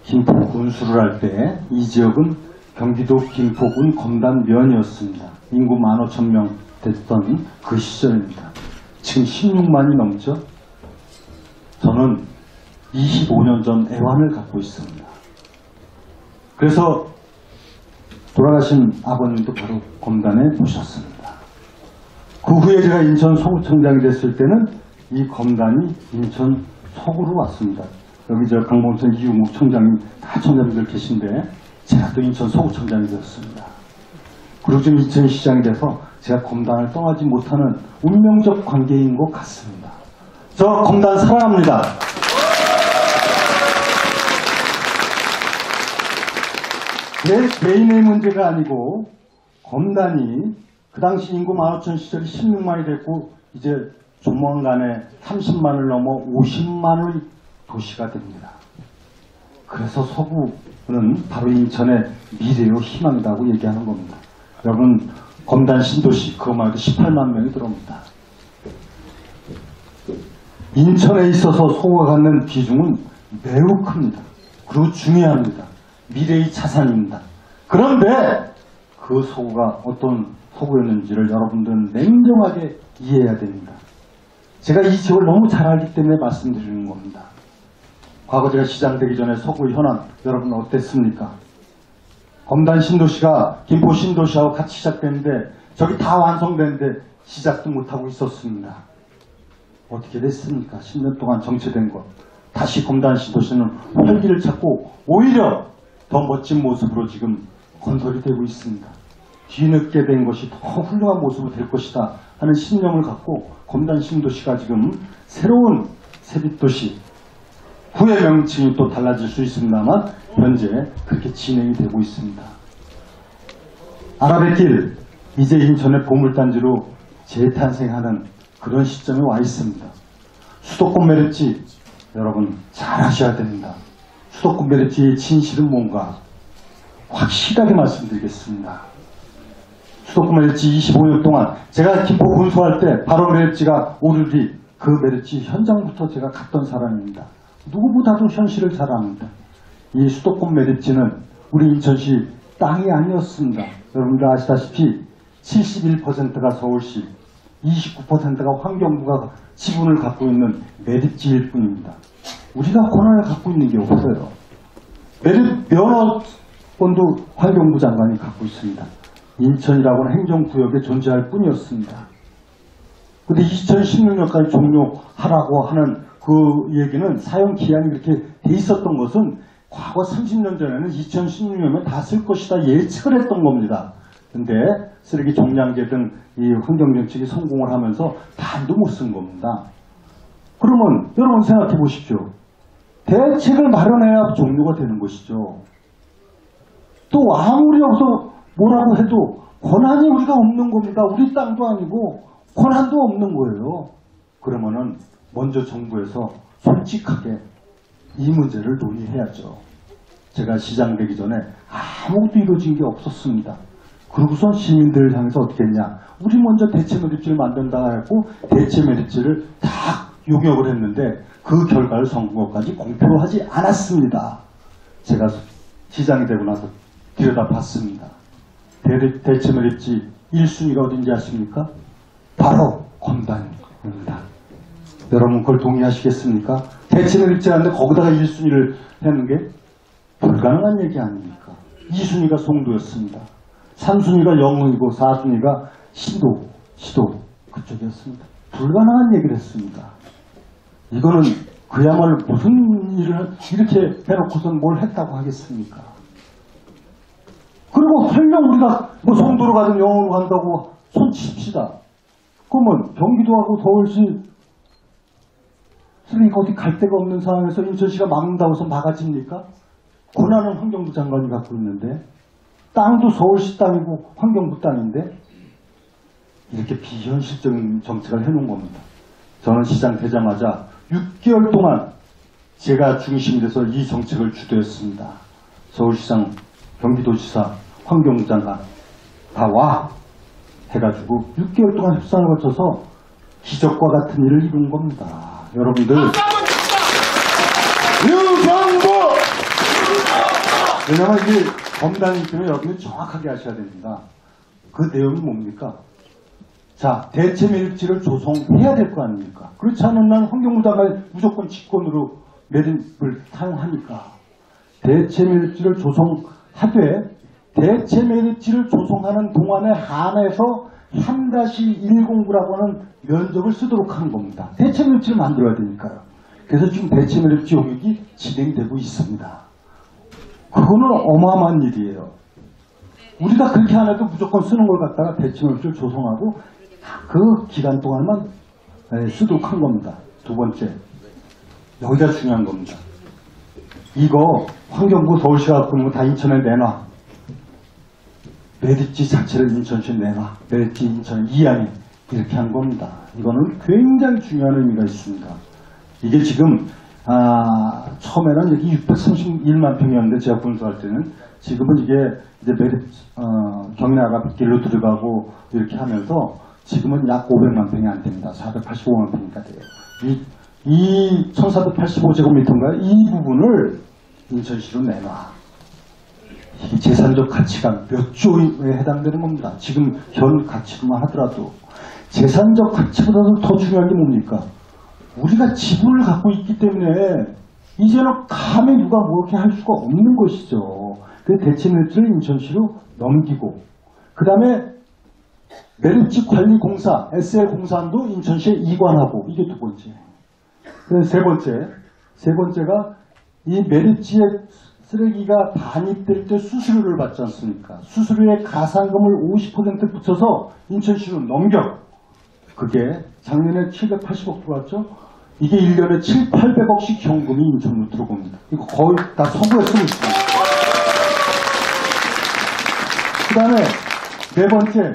김포 군수를 할 때 이 지역은 경기도 김포군 검단면이었습니다. 인구 15,000명 됐던 그 시절입니다. 지금 16만이 넘죠. 저는 25년 전 애환을 갖고 있습니다. 그래서 돌아가신 아버님도 바로 검단에 모셨습니다. 그 후에 제가 인천 서구청장이 됐을 때는 이 검단이 인천 서구로 왔습니다. 여기 저 강봉천 이용욱 청장님 다 청장님들 계신데 제가 또 인천 서구청장이 되었습니다. 그리고 지금 인천시장이 돼서 제가 검단을 떠나지 못하는 운명적 관계인 것 같습니다. 저 검단 사랑합니다. 내 개인의 문제가 아니고 검단이 그 당시 인구 15,000 시절이 16만이 됐고 이제 조만간에 30만을 넘어 50만의 도시가 됩니다. 그래서 서구는 바로 인천의 미래요 희망이라고 얘기하는 겁니다. 여러분 검단 신도시 그거 말고 18만 명이 들어옵니다. 인천에 있어서 서구가 갖는 비중은 매우 큽니다. 그리고 중요합니다. 미래의 자산입니다. 그런데 그 서구가 어떤 서구였는지를 여러분들은 냉정하게 이해해야 됩니다. 제가 이 지역을 너무 잘 알기 때문에 말씀드리는 겁니다. 과거 제가 시장 되기 전에 서구의 현안 여러분 어땠습니까? 검단 신도시가 김포 신도시하고 같이 시작됐는데 저기 다 완성됐는데 시작도 못하고 있었습니다. 어떻게 됐습니까? 10년 동안 정체된 것. 다시 검단 신도시는 활기를 찾고 오히려 더 멋진 모습으로 지금 건설이 되고 있습니다. 뒤늦게 된 것이 더 훌륭한 모습으로 될 것이다 하는 신념을 갖고 검단 신도시가 지금 새로운 세빛도시 후의 명칭이 또 달라질 수 있습니다만 현재 그렇게 진행이 되고 있습니다. 아랍의 길 이제 인천의 보물단지로 재탄생하는 그런 시점에 와 있습니다. 수도권 매립지 여러분 잘 아셔야 됩니다. 수도권 매립지의 진실은 뭔가 확실하게 말씀드리겠습니다. 수도권 메리츠 25년 동안 제가 김포 군수할 때 바로 메리츠가 오르리 그 메리츠 현장부터 제가 갔던 사람입니다. 누구보다도 현실을 잘 압니다. 이 수도권 메리츠는 우리 인천시 땅이 아니었습니다. 여러분들 아시다시피 71%가 서울시, 29%가 환경부가 지분을 갖고 있는 메리츠일 뿐입니다. 우리가 권한을 갖고 있는 게 없어요. 면허권도 환경부 장관이 갖고 있습니다. 인천이라고는 행정구역에 존재할 뿐이었습니다. 근데 2016년까지 종료하라고 하는 그 얘기는 사용 기한이 그렇게 돼 있었던 것은 과거 30년 전에는 2016년이면 다 쓸 것이다 예측을 했던 겁니다. 근데 쓰레기 종량제 등 이 환경정책이 성공을 하면서 단도 못 쓴 겁니다. 그러면 여러분 생각해 보십시오. 대책을 마련해야 종료가 되는 것이죠. 또 아무리 여기서 뭐라고 해도 권한이 우리가 없는 겁니다. 우리 땅도 아니고 권한도 없는 거예요. 그러면은 먼저 정부에서 솔직하게 이 문제를 논의해야죠. 제가 시장 되기 전에 아무것도 이루어진 게 없었습니다. 그러고선 시민들을 향해서 어떻게 했냐. 우리 먼저 대체 메리츠를 만든다 했고 대체 메리츠를 다 용역을 했는데 그 결과를 선거까지 공표를 하지 않았습니다. 제가 시장이 되고 나서 들여다봤습니다. 대체 메리츠 1순위가 어딘지 아십니까? 바로 건단입니다. 여러분 그걸 동의하시겠습니까? 대체 메리츠라는데 거기다가 1순위를 하는 게 불가능한 얘기 아닙니까? 2순위가 송도였습니다. 3순위가 영흥이고 4순위가 시도 그쪽이었습니다. 불가능한 얘기를 했습니다. 이거는 그야말로 무슨 일을 이렇게 해놓고선 뭘 했다고 하겠습니까? 그리고 설령 우리가 뭐 송도로 가든 영흥으로 간다고 손칩시다. 그러면 경기도하고 서울시 쓰레기가 어디 갈 데가 없는 상황에서 인천시가 막는다고 해서 막아집니까? 권한은 환경부 장관이 갖고 있는데 땅도 서울시 땅이고 환경부 땅인데 이렇게 비현실적인 정책을 해놓은 겁니다. 저는 시장 되자마자 6개월 동안 제가 중심이 돼서 이 정책을 주도했습니다. 서울시장, 경기도지사, 환경부 장관 다 와 해가지고 6개월 동안 협상을 거쳐서 기적과 같은 일을 이룬 겁니다. 여러분들 유정부! 왜냐면 이게 검단이기 때문에 여러분이 정확하게 하셔야 됩니다. 그 내용이 뭡니까? 자, 대체 메리츠를 조성해야 될 거 아닙니까? 그렇지 않으면 환경부 장관이 무조건 직권으로 메리츠를 사용하니까 대체 메리츠를 조성하되 대체 메리츠를 조성하는 동안에 한해서 3-109라고 하는 면적을 쓰도록 하는 겁니다. 대체 메리츠를 만들어야 되니까요. 그래서 지금 대체 메리츠 용역이 진행되고 있습니다. 그거는 어마어마한 일이에요. 우리가 그렇게 안 해도 무조건 쓰는 걸 갖다가 대체 메리츠를 조성하고 그 기간 동안만 쓰도록 한 겁니다. 두 번째, 여기가 중요한 겁니다. 이거 환경부 서울시가 갖고 있는 거 다 인천에 내놔. 메리츠 자체를 인천시에 내놔. 메리츠 인천 이양에 이렇게 한 겁니다. 이거는 굉장히 중요한 의미가 있습니다. 이게 지금 처음에는 여기 631만 평이었는데 제가 분수할 때는 지금은 이게 이제 경내아가 길로 들어가고 이렇게 하면서 지금은 약 500만 평이 안 됩니다. 485만 평이니까 돼요. 이 1485제곱미터인가요? 이 부분을 인천시로 내놔. 이 재산적 가치가 몇 조에 해당되는 겁니다. 지금 현 가치로만 하더라도 재산적 가치보다도 더 중요한 게 뭡니까? 우리가 지분을 갖고 있기 때문에 이제는 감히 누가 그렇게 할 수가 없는 것이죠. 그래서 대체 메리츠를 인천시로 넘기고 그 다음에 메리츠 관리공사 SL공사도 인천시에 이관하고 이게 두 번째. 그래서 세 번째가 이 메리츠의 쓰레기가 반입될 때 수수료를 받지 않습니까? 수수료에 가산금을 50% 붙여서 인천시로 넘겨. 그게 작년에 780억 들어왔죠? 이게 1년에 7, 800억씩 현금이 인천으로 들어옵니다. 이거 거의 다 서구에 쓰고 있습니다. 그 다음에 네 번째,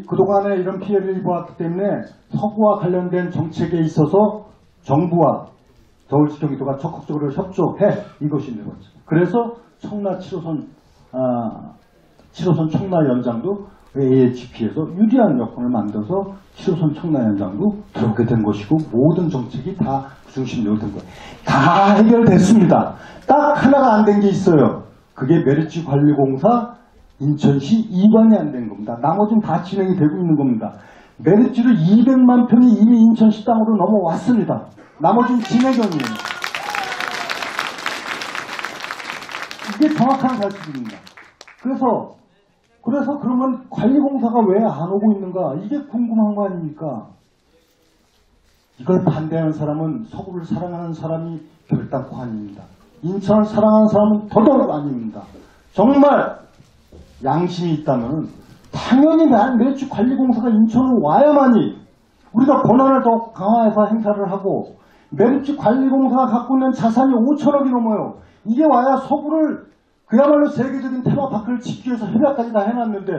그동안에 이런 피해를 입어왔기 때문에 서구와 관련된 정책에 있어서 정부와 서울시 경기도가 적극적으로 협조해. 이것이 네 번째. 그래서 청라 7호선 7호선 청라 연장도 AHP에서 유리한 여건을 만들어서 7호선 청라 연장도 들어오게 된 것이고 모든 정책이 다 그 중심으로 된 거예요. 다 해결됐습니다. 딱 하나가 안 된 게 있어요. 그게 메리츠관리공사 인천시 이관이 안 된 겁니다. 나머지는 다 진행이 되고 있는 겁니다. 메리츠로 200만 평이 이미 인천시 땅으로 넘어왔습니다. 나머지는 진행형이에요. 이게 정확한 사실입니다. 그래서 그러면 관리공사가 왜 안 오고 있는가? 이게 궁금한 거 아닙니까? 이걸 반대하는 사람은 서구를 사랑하는 사람이 결단코 아닙니다. 인천을 사랑하는 사람은 더더욱 아닙니다. 정말 양심이 있다면 당연히 메리츠관리공사가 인천으로 와야만이 우리가 권한을 더 강화해서 행사를 하고 메리츠관리공사가 갖고 있는 자산이 5천억이 넘어요. 이게 와야 서구를 그야말로 세계적인 테마파크를 짓기 위해서 협약까지 다 해놨는데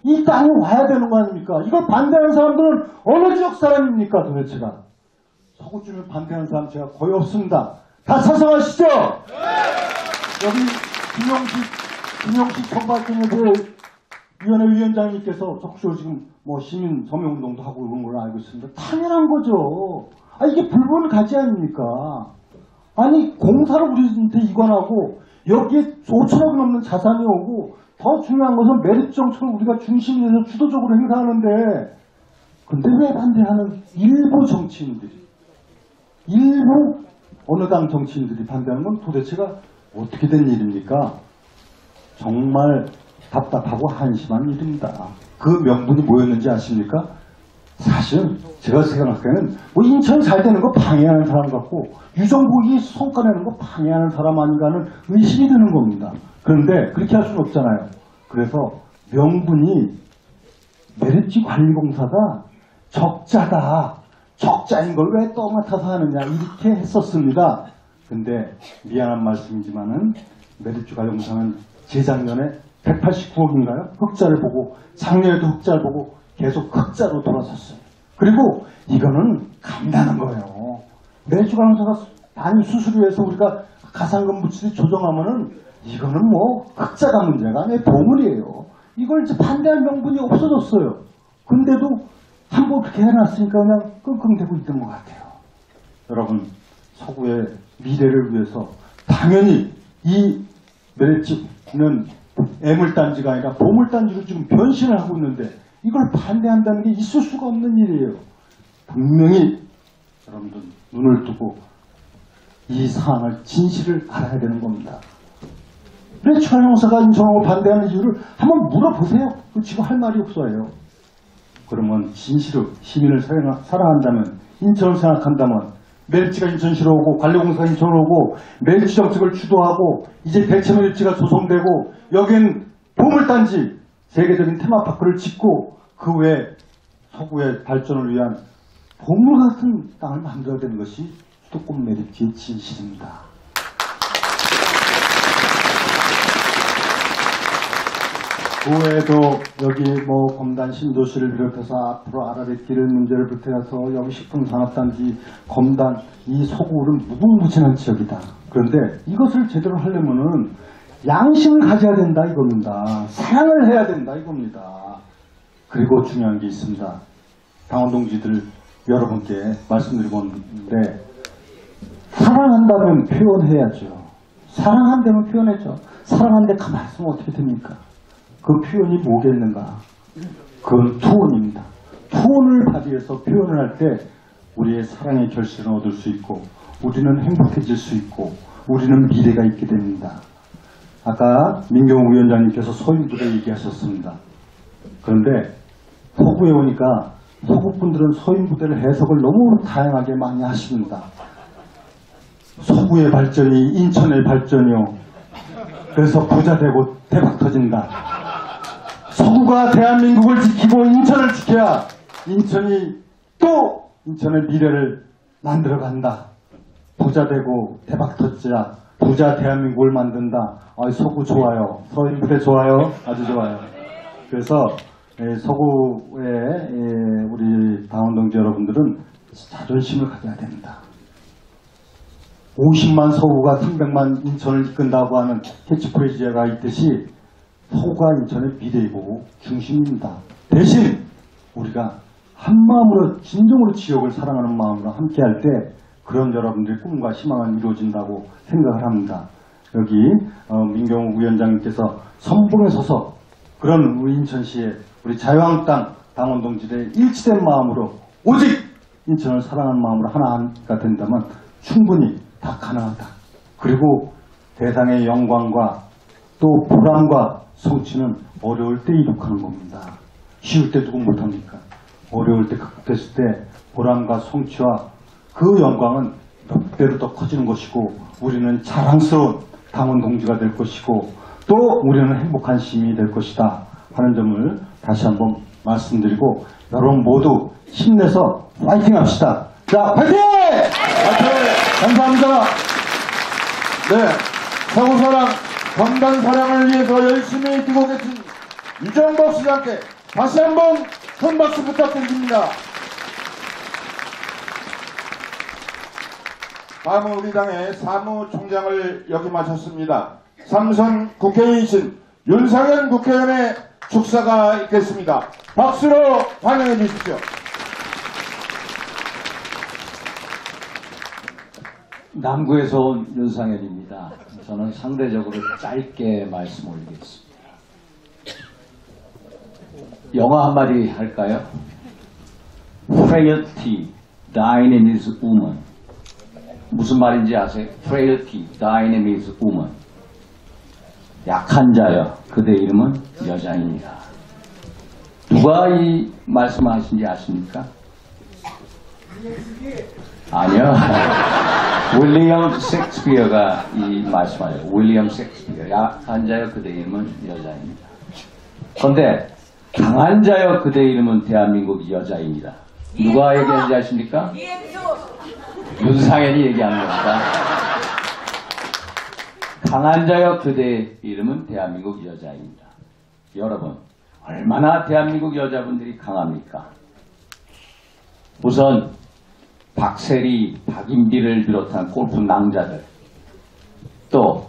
이 땅이 와야 되는 거 아닙니까? 이걸 반대하는 사람들은 어느 지역 사람입니까 도대체가? 서구 주민 반대하는 사람 제가 거의 없습니다. 다 찬성하시죠? 여기 김용식 정발전협회 위원장님께서 적시로 지금 뭐 시민 서명운동도 하고 이런 걸로 알고 있습니다. 당연한 거죠. 이게 불분가지 아닙니까? 아니 공사를 우리한테 이관하고 여기에 5천억 넘는 자산이 오고 더 중요한 것은 메리츠 정책을 우리가 중심이 돼서 주도적으로 행사하는데 근데 왜 반대하는 일부 정치인들이 일부 어느 당 정치인들이 반대하는 건 도대체가 어떻게 된 일입니까? 정말 답답하고 한심한 일입니다. 그 명분이 뭐였는지 아십니까? 사실 제가 생각하기에는 뭐 인천 잘 되는 거 방해하는 사람 같고 유정복이 성과 내는 거 방해하는 사람 아닌가 하는 의심이 드는 겁니다. 그런데 그렇게 할 수는 없잖아요. 그래서 명분이 메리츠관리공사가 적자인 걸 왜 떠맡아서 하느냐 이렇게 했었습니다. 근데 미안한 말씀이지만은 메리츠관리공사는 재작년에 189억인가요? 흑자를 보고 작년에도 흑자를 보고 계속 흑자로 돌아섰어요. 그리고 이거는 간다는 거예요. 메리츠관리공사가 단위 수수료에서 우리가 가상금 부채를 조정하면은 이거는 뭐 흑자가 문제가 아니에요. 보물이에요. 이걸 이제 반대할 명분이 없어졌어요. 근데도 한번 그렇게 해놨으니까 그냥 끙끙대고 있던 것 같아요. 여러분 서구의 미래를 위해서 당연히 이 메리츠는 애물단지가 아니라 보물단지로 지금 변신을 하고 있는데 이걸 반대한다는 게 있을 수가 없는 일이에요. 분명히 여러분들 눈을 뜨고 이 상황을 진실을 알아야 되는 겁니다. 메리츠관리공사가 인천하고 반대하는 이유를 한번 물어보세요. 지금 할 말이 없어요. 그러면 진실로 시민을 사랑한다면 인천을 생각한다면 메리츠가 인천시로 오고 관리공사가 인천으로 오고 메리츠 정책을 주도하고 이제 대체 메리츠가 조성되고 여긴 보물단지 세계적인 테마파크를 짓고 그 외에 서구의 발전을 위한 보물 같은 땅을 만들어야 되는 것이 수도권 메리츠의 진실입니다. 그 외에도 여기 뭐 검단 신도시를 비롯해서 앞으로 아라뱃길 문제를 비롯해서 여기 식품산업단지 검단 이 서구는 무궁무진한 지역이다. 그런데 이것을 제대로 하려면은 양심을 가져야 된다 이겁니다. 사랑을 해야 된다 이겁니다. 그리고 중요한 게 있습니다. 당원 동지들 여러분께 말씀드리고 있는데 사랑한다면 표현해야죠. 사랑한다면 표현해야죠. 사랑한데 가만히 있으면 어떻게 됩니까? 그 표현이 뭐겠는가? 그건 투혼입니다. 투혼을 발휘해서 표현을 할 때 우리의 사랑의 결실을 얻을 수 있고 우리는 행복해질 수 있고 우리는 미래가 있게 됩니다. 아까 민경욱 위원장님께서 서인부대 얘기하셨습니다. 그런데 서구에 오니까 서구분들은 서인부대를 해석을 너무 다양하게 많이 하십니다. 서구의 발전이 인천의 발전이요. 그래서 부자 되고 대박 터진다. 서구가 대한민국을 지키고 인천을 지켜야 인천이 또 인천의 미래를 만들어간다. 부자 되고 대박 터지자. 부자 대한민국을 만든다. 서구 좋아요. 서인부대 좋아요. 아주 좋아요. 그래서 서구의 우리 당원 동지 여러분들은 자존심을 가져야 됩니다. 50만 서구가 300만 인천을 이끈다고 하는 캐치프레이즈가 있듯이 서구가 인천의 미래이고 중심입니다. 대신 우리가 한마음으로 진정으로 지역을 사랑하는 마음으로 함께할 때 그런 여러분들의 꿈과 희망은 이루어진다고 생각을 합니다. 여기 민경욱 위원장님께서 선봉에 서서 그런 우리 인천시의 우리 자유한국당 당원 동지들의 일치된 마음으로 오직 인천을 사랑하는 마음으로 하나가 된다면 충분히 다 가능하다. 그리고 대상의 영광과 또 보람과 성취는 어려울 때 이룩하는 겁니다. 쉬울 때 누구 못합니까? 어려울 때 극복했을 때 보람과 성취와 그 영광은 몇 배로 더 커지는 것이고 우리는 자랑스러운 당원 동지가 될 것이고 또 우리는 행복한 시민이 될 것이다 하는 점을 다시 한번 말씀드리고 여러분 모두 힘내서 파이팅 합시다. 자, 파이팅! 감사합니다. 네, 서구사랑, 건강사랑을 위해서 열심히 뛰고 계신 유정복 시장께 다시 한번 큰 박수 부탁드립니다. 다음은 우리 당의 사무총장을 역임하셨습니다. 삼선 국회의이신 윤상현 국회의원의 축사가 있겠습니다. 박수로 환영해 주십시오. 남구에서 온 윤상현입니다. 저는 상대적으로 짧게 말씀 올리겠습니다. 영어 한마디 할까요? Frailty, thine name is woman. 무슨 말인지 아세요? Frailty, thine name is woman. 약한 자여, 그대 이름은 여자입니다. 누가 이 말씀하신지 아십니까? 아니요. 윌리엄 셰익스피어가 이 말씀하죠. 윌리엄 셰익스피어. 약한 자여 그대 이름은 여자입니다. 그런데 강한 자여 그대 이름은 대한민국 여자입니다. 누가 얘기하는지 아십니까? 윤상현이 얘기하는 겁니다. 강한 자여 그대 이름은 대한민국 여자입니다. 여러분, 얼마나 대한민국 여자분들이 강합니까? 우선 박세리, 박인비를 비롯한 골프 낭자들, 또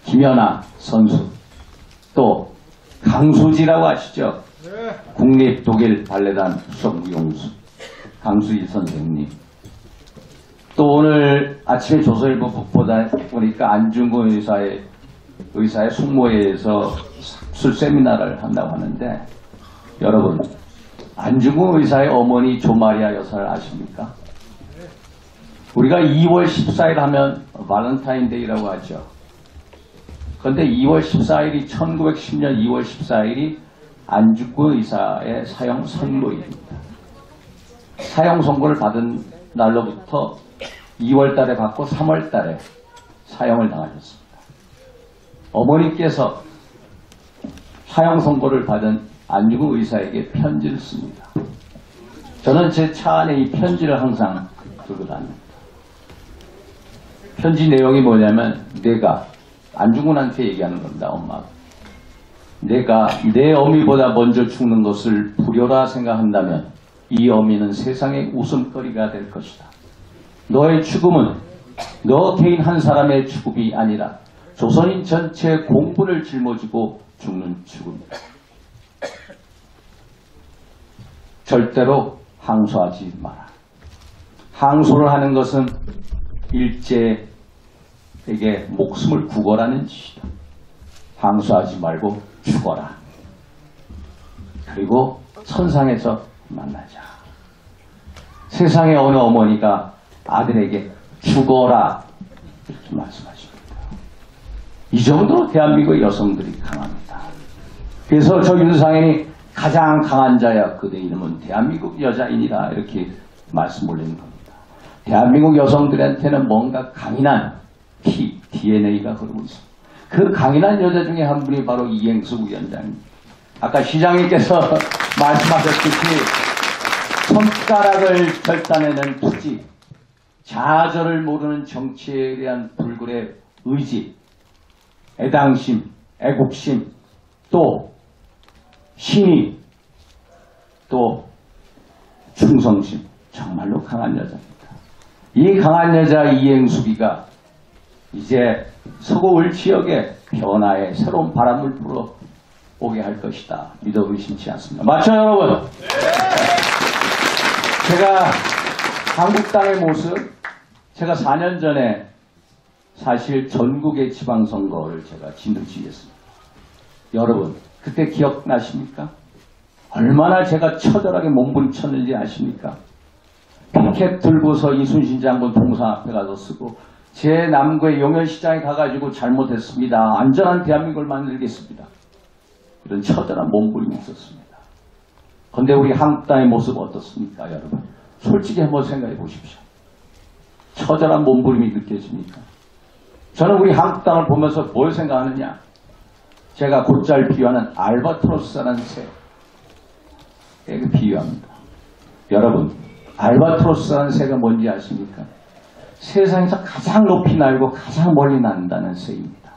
김연아 선수, 또 강수지라고 아시죠? 국립 독일 발레단 수석무용수 강수지 선생님. 또 오늘 아침에 조선일보 보다 보니까 안중근 의사의 숙모회에서 술 세미나를 한다고 하는데, 여러분 안중근 의사의 어머니 조마리아 여사를 아십니까? 우리가 2월 14일 하면 발렌타인데이라고 하죠. 그런데 2월 14일이 1910년 2월 14일이 안중근 의사의 사형 선고일입니다. 사형 선고를 받은 날로부터 2월 달에 받고 3월 달에 사형을 당하셨습니다. 어머니께서 사형 선고를 받은 안중근 의사에게 편지를 씁니다. 저는 제 차 안에 이 편지를 항상 들고 다닙니다. 편지 내용이 뭐냐면, 내가 안중근한테 얘기하는 겁니다. 엄마가. 내가 내 어미보다 먼저 죽는 것을 불효라 생각한다면 이 어미는 세상의 웃음거리가 될 것이다. 너의 죽음은 너 개인 한 사람의 죽음이 아니라 조선인 전체의 공분을 짊어지고 죽는 죽음이다. 절대로 항소하지 마라. 항소를 하는 것은 일제에게 목숨을 구걸하는 짓이다. 항소하지 말고 죽어라. 그리고 천상에서 만나자. 세상의 어느 어머니가 아들에게 죽어라 이렇게 말씀하십니다. 이 정도로 대한민국 여성들이 강합니다. 그래서 저 윤상현이 가장 강한 자야 그대 이름은 대한민국 여자이니라 이렇게 말씀 올리는 겁니다. 대한민국 여성들한테는 뭔가 강인한 DNA가 흐르고 있습니다. 그 강인한 여자 중에 한 분이 바로 이행수 위원장입니다. 아까 시장님께서 말씀하셨듯이 손가락을 결단해낸 투지, 좌절을 모르는 정치에 대한 불굴의 의지, 애당심, 애국심, 또 신의, 또 충성심, 정말로 강한 여자입니다. 이 강한 여자 이행수기가 이제 서구울 지역에 변화의 새로운 바람을 불어오게 할 것이다. 믿어 의심치 않습니다. 맞죠, 여러분? 제가 한국당의 모습, 제가 4년 전에 사실 전국의 지방선거를 제가 진두지휘했습니다. 여러분, 그때 기억나십니까? 얼마나 제가 처절하게 몸부림쳤는지 아십니까? 피켓 들고서 이순신 장군 동상 앞에 가서 쓰고 제 남구의 용현시장에 가가지고 잘못했습니다. 안전한 대한민국을 만들겠습니다. 이런 처절한 몸부림이 있었습니다. 그런데 우리 한국당의 모습 어떻습니까, 여러분? 솔직히 한번 생각해 보십시오. 처절한 몸부림이 느껴집니까? 저는 우리 한국당을 보면서 뭘 생각하느냐? 제가 곧잘 비유하는 알바트로스라는 새에게 비유합니다. 여러분, 알바트로스라는 새가 뭔지 아십니까? 세상에서 가장 높이 날고 가장 멀리 난다는 새입니다.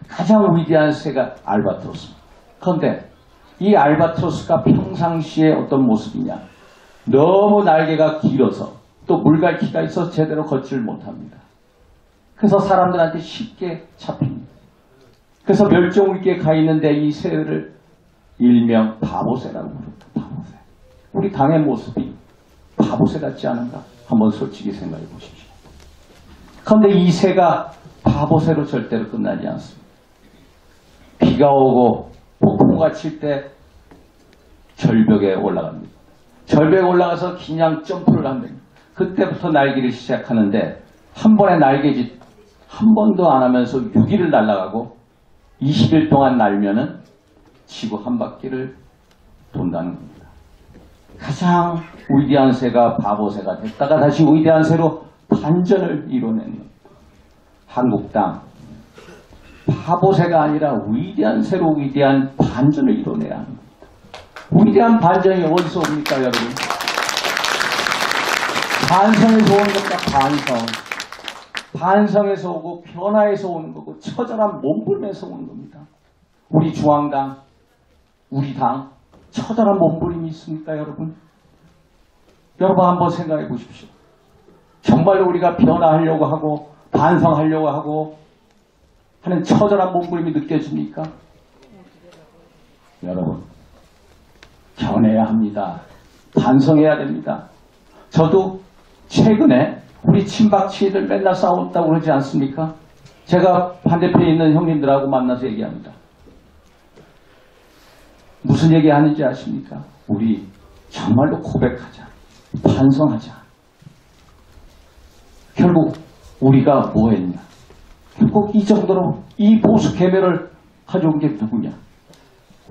가장 위대한 새가 알바트로스입니다. 그런데 이 알바트로스가 평상시에 어떤 모습이냐? 너무 날개가 길어서 또 물갈퀴가 있어서 제대로 걷지를 못합니다. 그래서 사람들한테 쉽게 잡힙니다. 그래서 멸종위기에 가 있는데 이 새를 일명 바보새라고 부릅니다. 바보새. 우리 당의 모습이 바보새 같지 않은가? 한번 솔직히 생각해 보십시오. 그런데 이 새가 바보새로 절대로 끝나지 않습니다. 비가 오고 폭풍우가 칠 때 절벽에 올라갑니다. 절벽에 올라가서 그냥 점프를 합니다. 그때부터 날기를 시작하는데 한 번에 날개짓 한 번도 안 하면서 6일을 날아가고 20일 동안 날면은 지구 한 바퀴를 돈다는 겁니다. 가장 위대한 새가 바보새가 됐다가 다시 위대한 새로 반전을 이뤄내는 겁니다. 한국당 바보새가 아니라 위대한 새로 위대한 반전을 이뤄내야 합니다. 위대한 반전이 어디서 옵니까, 여러분? 반성에서 오는 것과 반성에서 오고 변화에서 오는 거고 처절한 몸부림에서 오는 겁니다. 우리 중앙당, 우리 당 처절한 몸부림이 있습니까, 여러분? 여러분 한번 생각해 보십시오. 정말로 우리가 변화하려고 하고 반성하려고 하고 하는 처절한 몸부림이 느껴집니까? 여러분, 변해야 합니다. 반성해야 됩니다. 저도 최근에 우리 친박치들 맨날 싸웠다고 그러지 않습니까? 제가 반대편에 있는 형님들하고 만나서 얘기합니다. 무슨 얘기 하는지 아십니까? 우리 정말로 고백하자. 반성하자. 결국 우리가 뭐 했냐? 결국 이 정도로 이 보수 개멸을 가져온 게 누구냐?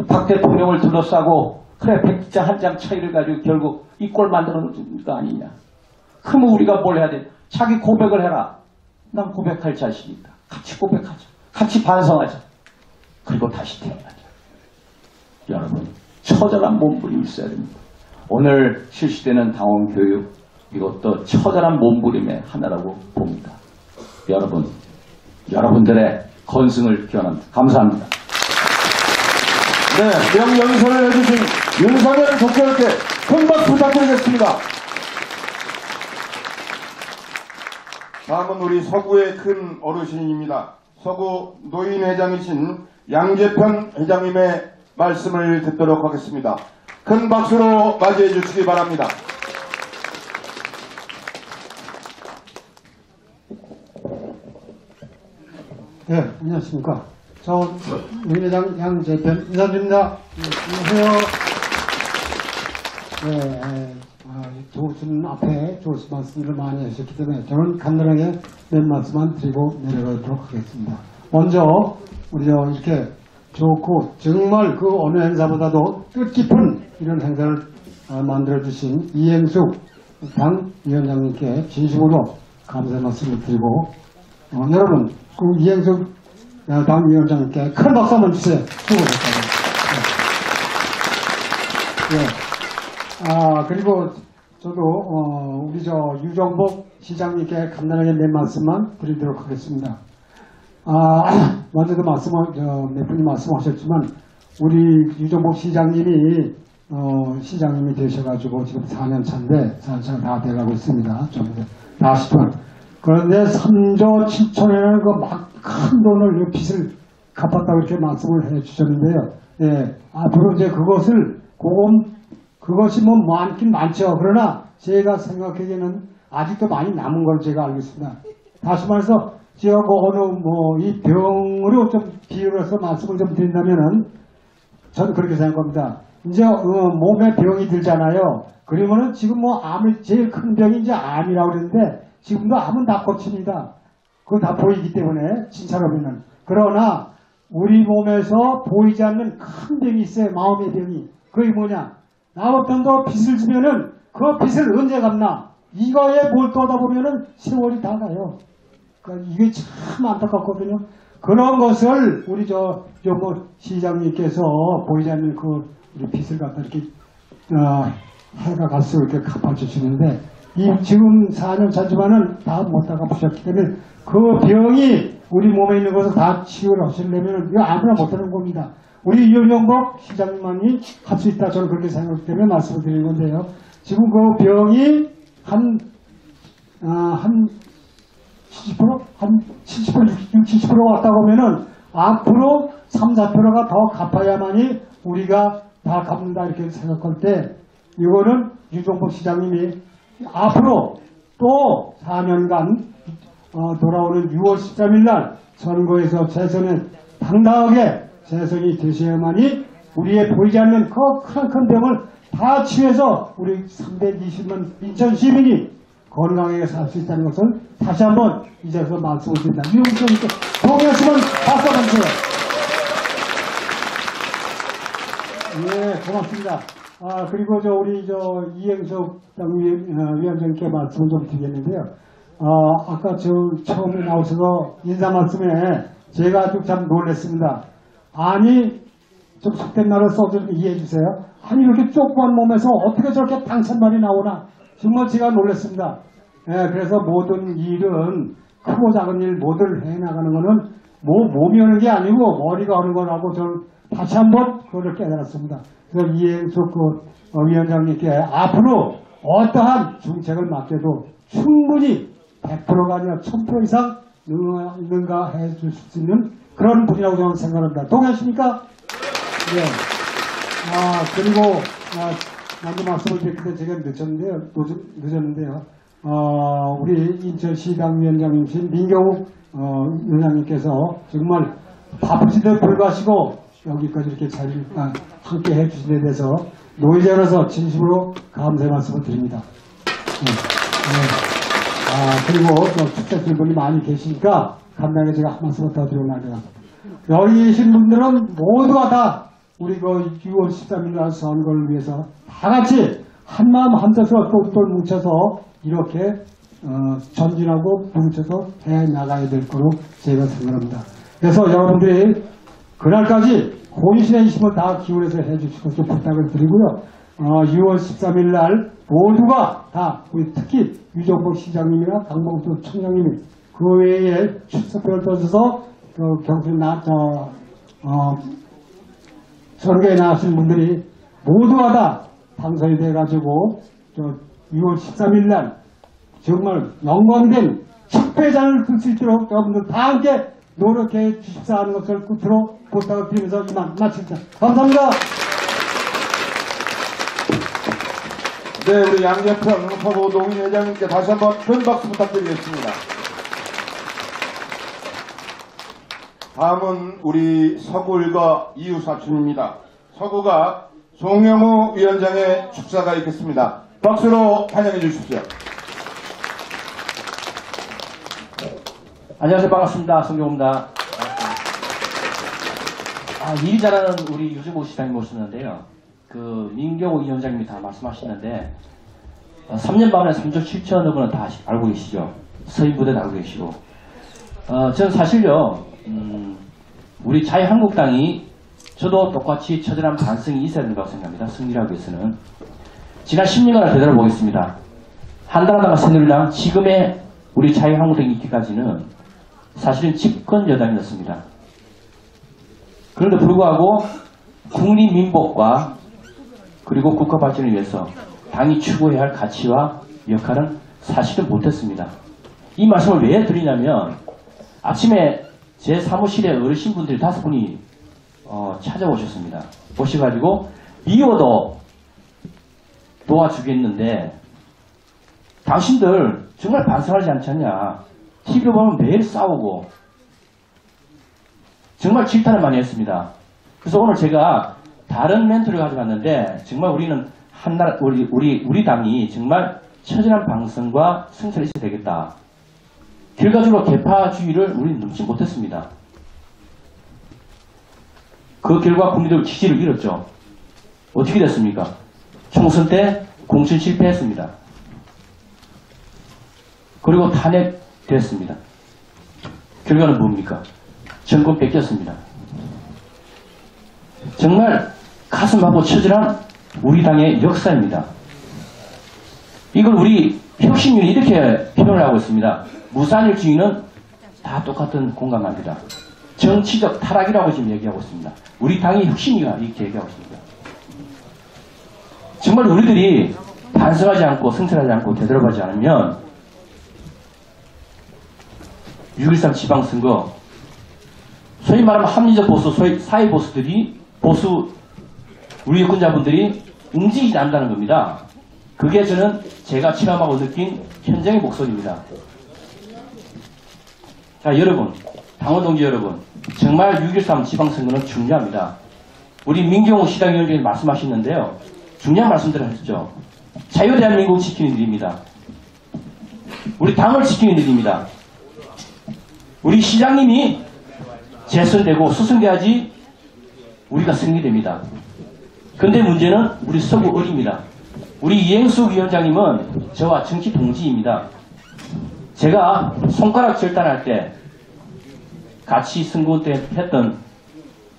박 대통령을 둘러싸고 그래 백기자 한 장 차이를 가지고 결국 이 꼴 만들어 놓은 거 아니냐? 그러면 우리가 뭘 해야 돼? 자기 고백을 해라. 난 고백할 자신이 있다. 같이 고백하자. 같이 반성하자. 그리고 다시 태어나자. 여러분, 처절한 몸부림이 있어야 됩니다. 오늘 실시되는 당원 교육, 이것도 처절한 몸부림의 하나라고 봅니다. 여러분, 여러분들의 건승을 기원합니다. 감사합니다. 네, 명연설을 해주신 윤석열 국회의원께 큰 박수 부탁드리겠습니다. 다음은 우리 서구의 큰 어르신입니다. 서구 노인회장이신 양재편 회장님의 말씀을 듣도록 하겠습니다. 큰 박수로 맞이해 주시기 바랍니다. 네, 안녕하십니까. 저 노인회장 양재편 인사드립니다. 안녕하세요. 네, 좋으신 앞에 좋으신 말씀을 많이 하셨기 때문에 저는 간단하게 몇 말씀만 드리고 내려가도록 하겠습니다. 먼저 우리 이렇게 좋고 정말 그 어느 행사보다도 뜻깊은 이런 행사를 만들어주신 이행숙 당 위원장님께 진심으로 감사의 말씀을 드리고 여러분 그 이행숙 당 위원장님께 큰 박수 한번 주세요. 수고하셨습니다. 네. 그리고 저도 우리 유정복 시장님께 간단하게 몇 말씀만 드리도록 하겠습니다. 먼저도 몇 분이 말씀하셨지만 우리 유정복 시장님이 시장님이 되셔가지고 지금 4년 차인데 4년 차가 다 돼가고 있습니다. 좀 다시 좀 그런데 3조 7천이라는 그 막 큰 돈을 이 빚을 갚았다고 이렇게 말씀을 해 주셨는데요. 예, 앞으로 이제 그것이 뭐 많긴 많죠. 그러나 제가 생각하기에는 아직도 많이 남은 걸 제가 알고 있습니다. 다시 말해서 제가 이 병으로 좀 비유를 해서 말씀을 좀 드린다면은 저는 그렇게 생각합니다. 이제 몸에 병이 들잖아요. 그러면은 지금 뭐 암이 제일 큰 병이 이제 암이라고 그러는데 지금도 암은 다 고칩니다. 그거 다 보이기 때문에 진짜로면은. 그러나 우리 몸에서 보이지 않는 큰 병이 있어요. 마음의 병이. 그게 뭐냐? 남편도 빚을 지면은 그 빚을 언제 갚나? 이거에 몰두하다 보면은 세월이 다 가요. 그러니까 이게 참 안타깝거든요. 그런 것을 우리 시장님께서 보이지 않는 우리 빚을 갖다 이렇게 해가 갈수록 이렇게 갚아주시는데 지금 4년 차지만은 다 못 다 갚으셨기 때문에 그 병이 우리 몸에 있는 것을 다 치유를 하시려면 이거 아무나 못하는 겁니다. 우리 윤영복 시장님만이 할 수 있다 저는 그렇게 생각하기 때문에 말씀을 드리는 건데요. 지금 그 병이 한 70%? 한 70%, 60% 왔다고 하면은 앞으로 3, 4%가 더 갚아야만이 우리가 다 갚는다 이렇게 생각할 때 이거는 유종복 시장님이 앞으로 또 4년간 돌아오는 6월 13일 날 선거에서 재선에 당당하게 재선이 되셔야만이 우리의 보이지 않는 큰 병을 다 치유해서 우리 320만 인천 시민이 건강하게 살 수 있다는 것을 다시 한번 이 자리에서 말씀을 드립니다. 유영수님께 동의하시면 박수 한번 주세요. 예, 고맙습니다. 그리고 우리 이행석 위원장님께 말씀을 좀 드리겠는데요. 아까 처음에 나오셔서 인사 말씀에 제가 아주 참 놀랐습니다. 아니, 좀 속된 말을 써서 이해해 주세요. 아니, 이렇게 좁고한 몸에서 어떻게 저렇게 당찬말이 나오나. 정말 제가 놀랐습니다. 예, 그래서 모든 일은 크고 작은 일 모두를 해나가는 거는 몸이 하는 게 아니고 머리가 하는 거라고 저는 다시 한번 그거를 깨달았습니다. 그래서 이행석 위원장님께 앞으로 어떠한 정책을 맡겨도 충분히 100%가 아니라 1000% 이상 능가 해 주실 수 있는 그런 분이라고 저는 생각합니다. 동의하십니까? 네. 그리고 먼저 말씀을 드렸는데 제가 늦었는데요. 우리 인천시당 위원장님이신 민경욱 위원장님께서 정말 바쁘신데 불구하시고 여기까지 이렇게 함께 해주신 데 대해서 노회장으로서 진심으로 감사의 말씀을 드립니다. 그리고 축제하시는 분이 많이 계시니까 간단하게 제가 한 말씀을 더 드리려고 합니다. 여기 계신 분들은 모두가 다 우리 6월 13일 날 선거를 위해서 다 같이 한마음 한뜻으로 똘똘 뭉쳐서 이렇게 전진하고 뭉쳐서 해나가야 될 거로 제가 생각합니다. 그래서 여러분들이 그날까지 본신의 힘을 다 기울여서 해주시고 좀 부탁을 드리고요. 6월 13일 날 모두가 다 우리 특히 유종복 시장님이나 강봉수 청장님이 그 외에 출석표를 떠셔서 선거에 나가신 분들이 모두가 다 당선이 돼가지고 6월 13일 날 정말 영광된 척배장을 끌 수 있도록 여러분들 다 함께 노력해 주십사 하는 것을 끝으로 부탁을 드리면서 이만 마칩니다. 감사합니다. 네, 우리 양재평 서부동인 회장님께 다시 한번 큰 박수 부탁드리겠습니다. 다음은 우리 서구일가 이웃사촌입니다. 서구가 송영우 위원장의 축사가 있겠습니다. 박수로 환영해 주십시오. 안녕하세요. 반갑습니다. 송경호입니다. 일이 잘하는 우리 유종복 시장님 모셨는데요. 민경호 위원장님이 다 말씀하시는데 3년 반에 3조 7천억 원은 다 알고 계시죠. 서인부대도 알고 계시고 저는 사실요 우리 자유한국당이 저도 똑같이 처절한 반성이 있어야 된다고 생각합니다. 승리하기 위해서는. 지난 10년간을 되돌아보겠습니다. 한나라당과 새누리당 지금의 우리 자유한국당이 있기까지는 사실은 집권 여당이었습니다. 그런데 불구하고 국민민복과 그리고 국가 발전을 위해서 당이 추구해야 할 가치와 역할은 사실은 못했습니다. 이 말씀을 왜 드리냐면 아침에 제 사무실에 어르신분들이 5분이 찾아오셨습니다. 오셔가지고 미워도 도와주겠는데 당신들 정말 반성하지 않지 않냐. TV 보면 매일 싸우고 정말 질타를 많이 했습니다. 그래서 오늘 제가 다른 멘트를 가져갔는데 정말 우리는 한나라 우리 당이 정말 처절한 방송과 승천이 있어야 되겠다. 결과적으로 개파주의를 우리는 넘지 못했습니다. 그 결과 국민들 지지를 잃었죠. 어떻게 됐습니까? 총선 때 공천 실패했습니다. 그리고 탄핵됐습니다. 결과는 뭡니까? 정권 뺏겼습니다. 정말 가슴 아프고 처절한 우리 당의 역사입니다. 이걸 우리 혁신위는 이렇게 표현을 하고 있습니다. 무산일주의는 다 똑같은 공감합니다. 정치적 타락이라고 지금 얘기하고 있습니다. 우리 당의 혁신위가 이렇게 얘기하고 있습니다. 정말 우리들이 반성하지 않고 성찰하지 않고 되돌아가지 않으면 6.13 지방선거 소위 말하면 합리적 보수, 소위 사회 보수들이 우리 유권자분들이 움직이지 않는다는 겁니다. 그게 저는 제가 체험하고 느낀 현장의 목소리입니다. 자, 여러분, 당원 동지 여러분, 정말 6.13 지방선거는 중요합니다. 우리 민경호 시당위원장님 말씀하셨는데요. 중요한 말씀들을 하셨죠. 자유대한민국 지키는 일입니다. 우리 당을 지키는 일입니다. 우리 시장님이 재선되고 수승돼야지 우리가 승리됩니다. 근데 문제는 우리 서구 어립니다. 우리 이행숙 위원장님은 저와 정치 동지입니다. 제가 손가락 절단할 때 같이 선거 때 했던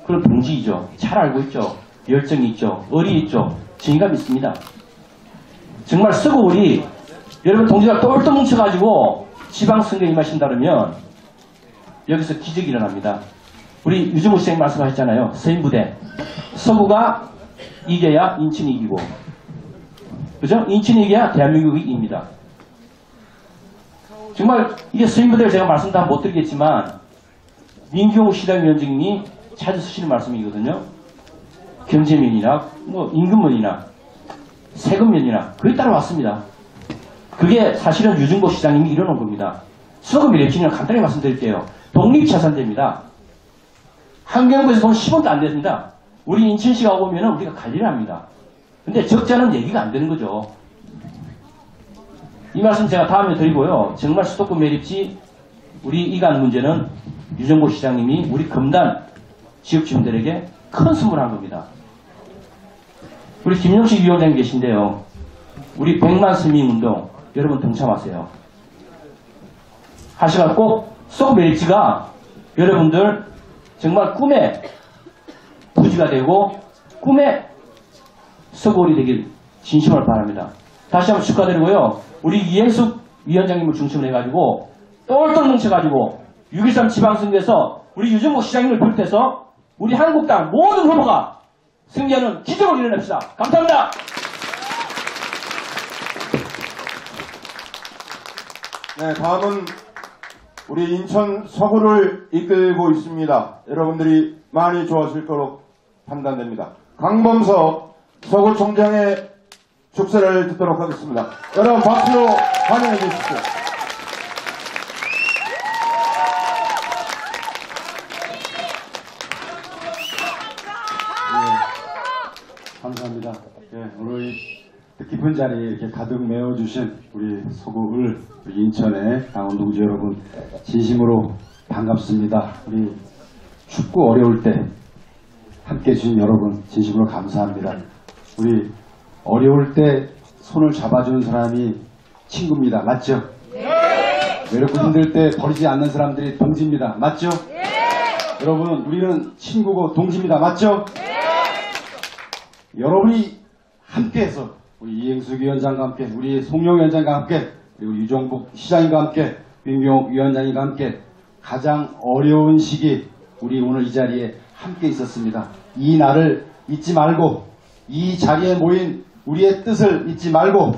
그런 동지이죠. 잘 알고 있죠. 열정이 있죠. 의리 있죠. 정의감 있습니다. 정말 서구 우리 여러분 동지가 똘똘 뭉쳐가지고 지방선거에 임하신다면 여기서 기적이 일어납니다. 우리 유정우 선생님 말씀하셨잖아요. 서인부대. 서구가 이겨야 인천이 이기고. 그죠? 인천이 이겨야 대한민국이 이깁니다. 정말 이게 서인부대를 제가 말씀 다 못 드리겠지만 민경우 시당위원장님이 자주 쓰시는 말씀이거든요. 경제면이나 뭐 임금면이나 세금면이나 그에 따라왔습니다. 그게 사실은 유중복 시장님이 이뤄놓은 겁니다. 소금이 랩진이랑 간단히 말씀드릴게요. 독립자산대입니다. 환경부에서 돈 10원도 안 됩니다. 우리 인천시가 오면 우리가 관리를 합니다. 근데 적자는 얘기가 안 되는 거죠. 이 말씀 제가 다음에 드리고요. 정말 수도권 매립지 우리 이간 문제는 유정복 시장님이 우리 금단 지역 주민들에게 큰 선물한 겁니다. 우리 김용식 위원장님 계신데요. 우리 100만 서민운동 여러분 동참하세요. 하시가 꼭 소금 매립지가 여러분들 정말 꿈의 부지가 되고 꿈의 서구홀이 되길 진심으로 바랍니다. 다시 한번 축하드리고요. 우리 이행숙 위원장님을 중심으로 해가지고 똘똘 뭉쳐가지고 6.13 지방선거에서 우리 유정복 시장님을 비롯해서 우리 한국당 모든 후보가 승리하는 기적을 이뤄냅시다. 감사합니다. 네, 다음은 우리 인천 서구를 이끌고 있습니다. 여러분들이 많이 좋아하실 거로 판단됩니다. 강범석 서구총장의 축사를 듣도록 하겠습니다. 여러분 박수로 환영해 주십시오. 감사합니다. 오늘 뜻깊은 자리에 이렇게 가득 메워주신 우리 서구을 우리 인천의 당원 동지 여러분 진심으로 반갑습니다. 우리 춥고 어려울 때 함께 해주신 여러분 진심으로 감사합니다. 우리 어려울 때 손을 잡아주는 사람이 친구입니다. 맞죠? 네. 외롭고 힘들 때 버리지 않는 사람들이 동지입니다. 맞죠? 네. 여러분 우리는 친구고 동지입니다. 맞죠? 네. 여러분이 함께해서 우리 이행숙 위원장과 함께 우리 송영 위원장과 함께 그리고 유정복 시장님과 함께 민경 위원장님과 함께 가장 어려운 시기 우리 오늘 이 자리에 함께 있었습니다. 이 날을 잊지 말고 이 자리에 모인 우리의 뜻을 잊지 말고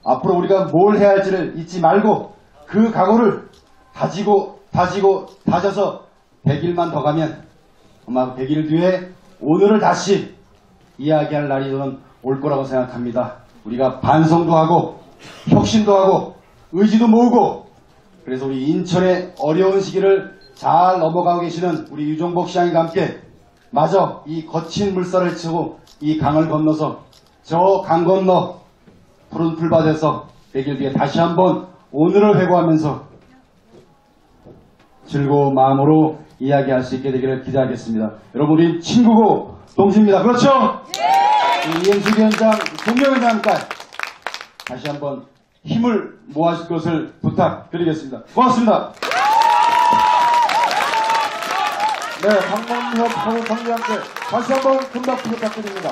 앞으로 우리가 뭘 해야 할지를 잊지 말고 그 각오를 다져서 100일만 더 가면 아마 100일 뒤에 오늘을 다시 이야기할 날이 저는 올 거라고 생각합니다. 우리가 반성도 하고 혁신도 하고 의지도 모으고 그래서 우리 인천의 어려운 시기를 잘 넘어가고 계시는 우리 유종복 시장과 함께 마저 이 거친 물살을 치고 이 강을 건너서 저 강 건너 푸른 풀밭에서 100일 뒤에 다시 한번 오늘을 회고하면서 즐거운 마음으로 이야기할 수 있게 되기를 기대하겠습니다. 여러분 우리 친구고 동지입니다. 그렇죠? 이행수 위원장, 종경위원장까지 다시 한번 힘을 모아줄 것을 부탁드리겠습니다. 고맙습니다. 네, 강범협 사무총장께 다시 한번 큰 박수 부탁드립니다.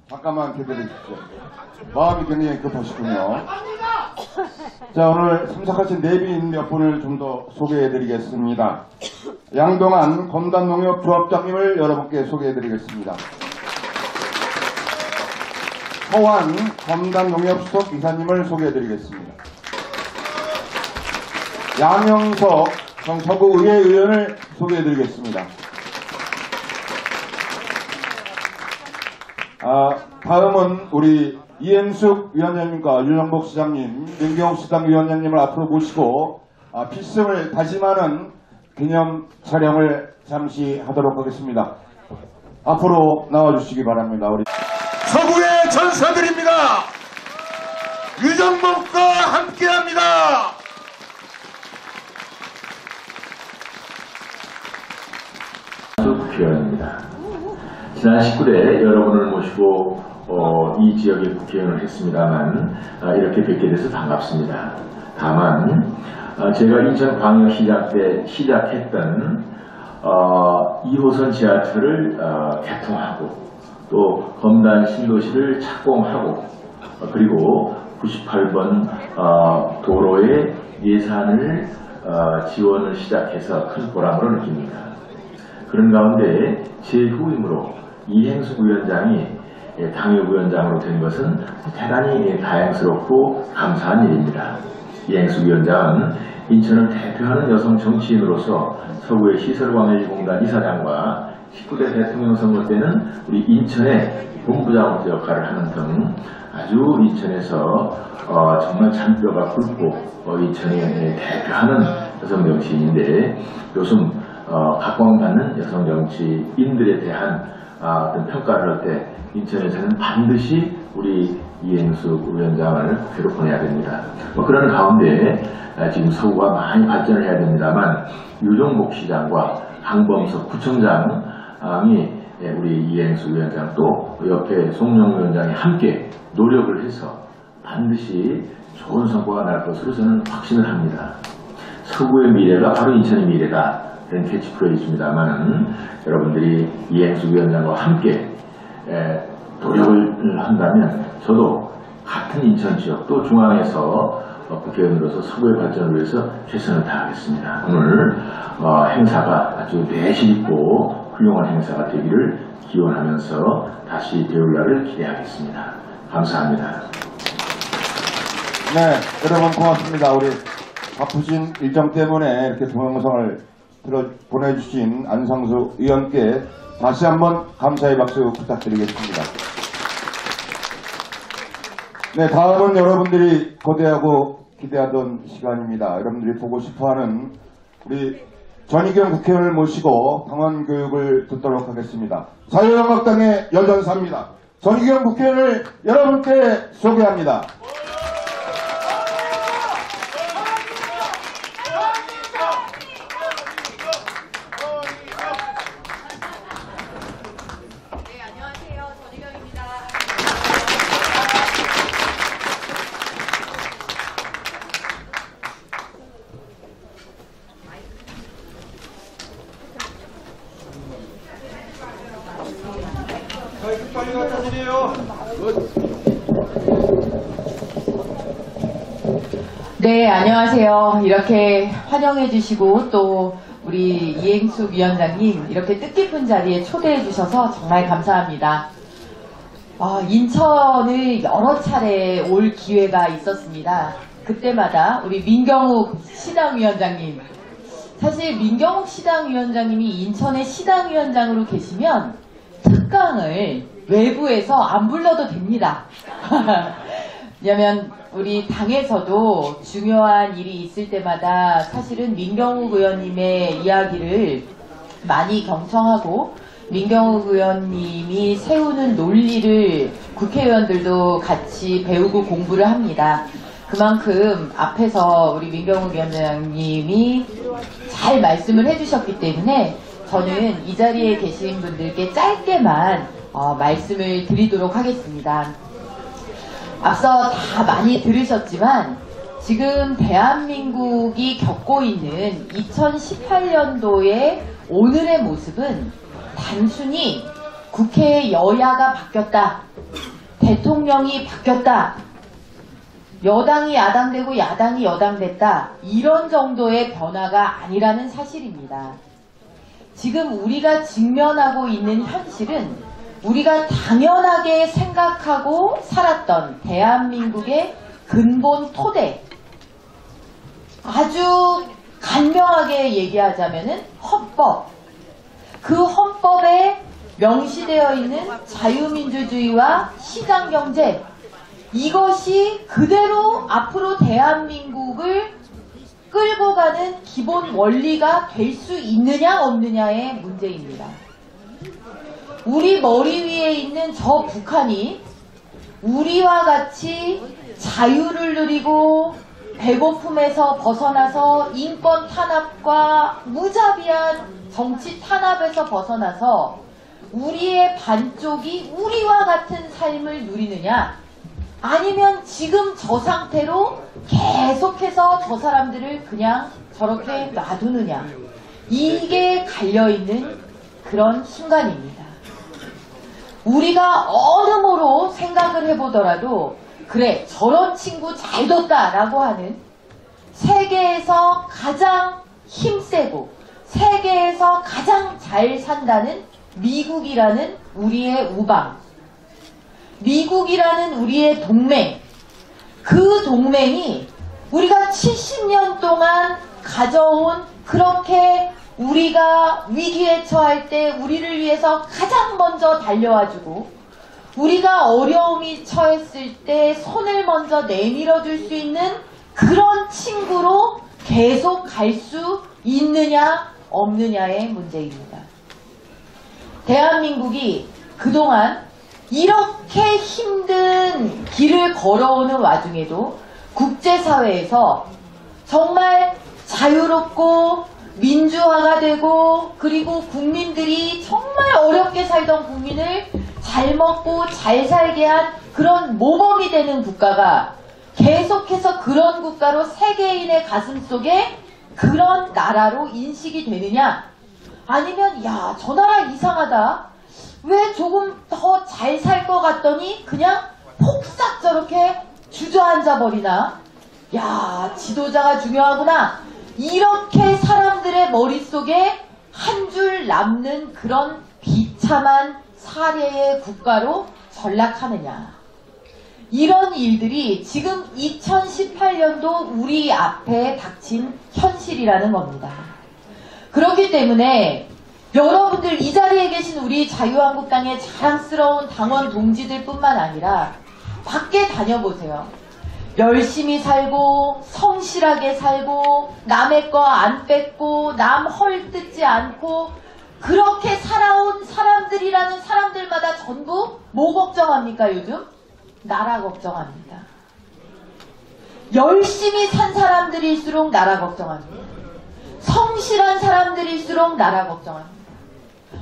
잠깐만 기다려주십시오. 마음이 굉장히 급하시군요. 자, 오늘 참석하신 내빈 몇 분을 좀 더 소개해드리겠습니다. 양동안 검단농협조합장님을 여러분께 소개해드리겠습니다. 서환 검단농협수석 이사님을 소개해드리겠습니다. 양영석 전 서구의회의원을 소개해드리겠습니다. 다음은 우리 이행숙 위원장님과 유정복 시장님, 민경욱 시당위원장님을 앞으로 모시고 필승을 다짐하는 기념 촬영을 잠시 하도록 하겠습니다. 앞으로 나와주시기 바랍니다. 우리 서구의 전사들입니다. 유정복과 함께합니다. 국회의원입니다. 지난 19대 여러분을 모시고 이 지역의 국회의원을 했습니다만 이렇게 뵙게 돼서 반갑습니다. 다만 제가 인천광역시장 때 시작했던 2호선 지하철을 개통하고 또 검단 신도시를 착공하고 그리고 98번 도로의 예산을 지원을 시작해서 큰 보람을 느낍니다. 그런 가운데 제 후임으로 이행숙 위원장이 당협위원장으로 된 것은 대단히 다행스럽고 감사한 일입니다. 이행숙 위원장은 인천을 대표하는 여성 정치인으로서 서구의 시설광역공단 이사장과 19대 대통령 선거 때는 우리 인천의 본부장으로서 역할을 하는 등 아주 인천에서 정말 잔뼈가 굵고 인천을 대표하는 여성 정치인인데 요즘 각광받는 여성 정치인들에 대한 어떤 평가를 할 때 인천에서는 반드시 우리 이행숙 위원장을 국회로 보내야 됩니다. 그런 가운데 지금 서구가 많이 발전을 해야 됩니다만 유종복 시장과 강범석 구청장이 우리 이행숙 위원장 또 옆에 송영 위원장이 함께 노력을 해서 반드시 좋은 성과가 날 것으로 저는 확신을 합니다. 서구의 미래가 바로 인천의 미래다. 이런 캐치프레이즈입니다만 여러분들이 이행숙 위원장과 함께 노력을 한다면 저도 같은 인천 지역 또 중앙에서 국회의원으로서 서구의 발전을 위해서 최선을 다하겠습니다. 오늘 행사가 아주 내실 있고 훌륭한 행사가 되기를 기원하면서 다시 배울 날을 기대하겠습니다. 감사합니다. 네, 여러분 고맙습니다. 우리 바쁘신 일정 때문에 이렇게 동영상을 보내주신 안상수 의원께 다시 한번 감사의 박수 부탁드리겠습니다. 네, 다음은 여러분들이 거대하고 기대하던 시간입니다. 여러분들이 보고 싶어하는 우리 전희경 국회의원을 모시고 당원교육을 듣도록 하겠습니다. 자유한국당의 여전사입니다. 전희경 국회의원을 여러분께 소개합니다. 네, 안녕하세요. 이렇게 환영해 주시고 또 우리 이행숙 위원장님 이렇게 뜻깊은 자리에 초대해 주셔서 정말 감사합니다. 인천을 여러 차례 올 기회가 있었습니다. 그때마다 우리 민경욱 시당위원장님, 사실 민경욱 시당위원장님이 인천의 시당위원장으로 계시면 특강을 외부에서 안 불러도 됩니다. 왜냐면 우리 당에서도 중요한 일이 있을 때마다 사실은 민경욱 의원님의 이야기를 많이 경청하고 민경욱 의원님이 세우는 논리를 국회의원들도 같이 배우고 공부를 합니다. 그만큼 앞에서 우리 민경욱 위원장님이 잘 말씀을 해주셨기 때문에 저는 이 자리에 계신 분들께 짧게만 말씀을 드리도록 하겠습니다. 앞서 다 많이 들으셨지만 지금 대한민국이 겪고 있는 2018년도의 오늘의 모습은 단순히 국회의 여야가 바뀌었다, 대통령이 바뀌었다, 여당이 야당되고 야당이 여당됐다, 이런 정도의 변화가 아니라는 사실입니다. 지금 우리가 직면하고 있는 현실은 우리가 당연하게 생각하고 살았던 대한민국의 근본 토대, 아주 간명하게 얘기하자면은 헌법, 그 헌법에 명시되어 있는 자유민주주의와 시장경제, 이것이 그대로 앞으로 대한민국을 끌고 가는 기본 원리가 될 수 있느냐 없느냐의 문제입니다. 우리 머리 위에 있는 저 북한이 우리와 같이 자유를 누리고 배고픔에서 벗어나서 인권 탄압과 무자비한 정치 탄압에서 벗어나서 우리의 반쪽이 우리와 같은 삶을 누리느냐, 아니면 지금 저 상태로 계속해서 저 사람들을 그냥 저렇게 놔두느냐, 이게 갈려있는 그런 순간입니다. 우리가 어느 모로 생각을 해보더라도 그래 저런 친구 잘 뒀다 라고 하는 세계에서 가장 힘세고 세계에서 가장 잘 산다는 미국이라는 우리의 우방, 미국이라는 우리의 동맹, 그 동맹이 우리가 70년 동안 가져온, 그렇게 우리가 위기에 처할 때 우리를 위해서 가장 먼저 달려와주고 우리가 어려움이 처했을 때 손을 먼저 내밀어 줄 수 있는 그런 친구로 계속 갈 수 있느냐 없느냐의 문제입니다. 대한민국이 그동안 이렇게 힘든 길을 걸어오는 와중에도 국제사회에서 정말 자유롭고 민주화가 되고, 그리고 국민들이 정말 어렵게 살던 국민을 잘 먹고 잘 살게 한 그런 모범이 되는 국가가 계속해서 그런 국가로 세계인의 가슴속에 그런 나라로 인식이 되느냐, 아니면 야, 저 나라 이상하다, 왜 조금 더 잘 살 것 같더니 그냥 폭삭 저렇게 주저앉아 버리나, 야, 지도자가 중요하구나, 이렇게 사람들의 머릿속에 한 줄 남는 그런 비참한 사례의 국가로 전락하느냐, 이런 일들이 지금 2018년도 우리 앞에 닥친 현실이라는 겁니다. 그렇기 때문에 여러분들, 이 자리에 계신 우리 자유한국당의 자랑스러운 당원 동지들 뿐만 아니라 밖에 다녀보세요. 열심히 살고 성실하게 살고 남의 거 안 뺏고 남 헐뜯지 않고 그렇게 살아온 사람들이라는 사람들마다 전부 뭐 걱정합니까? 요즘? 나라 걱정합니다. 열심히 산 사람들일수록 나라 걱정합니다. 성실한 사람들일수록 나라 걱정합니다.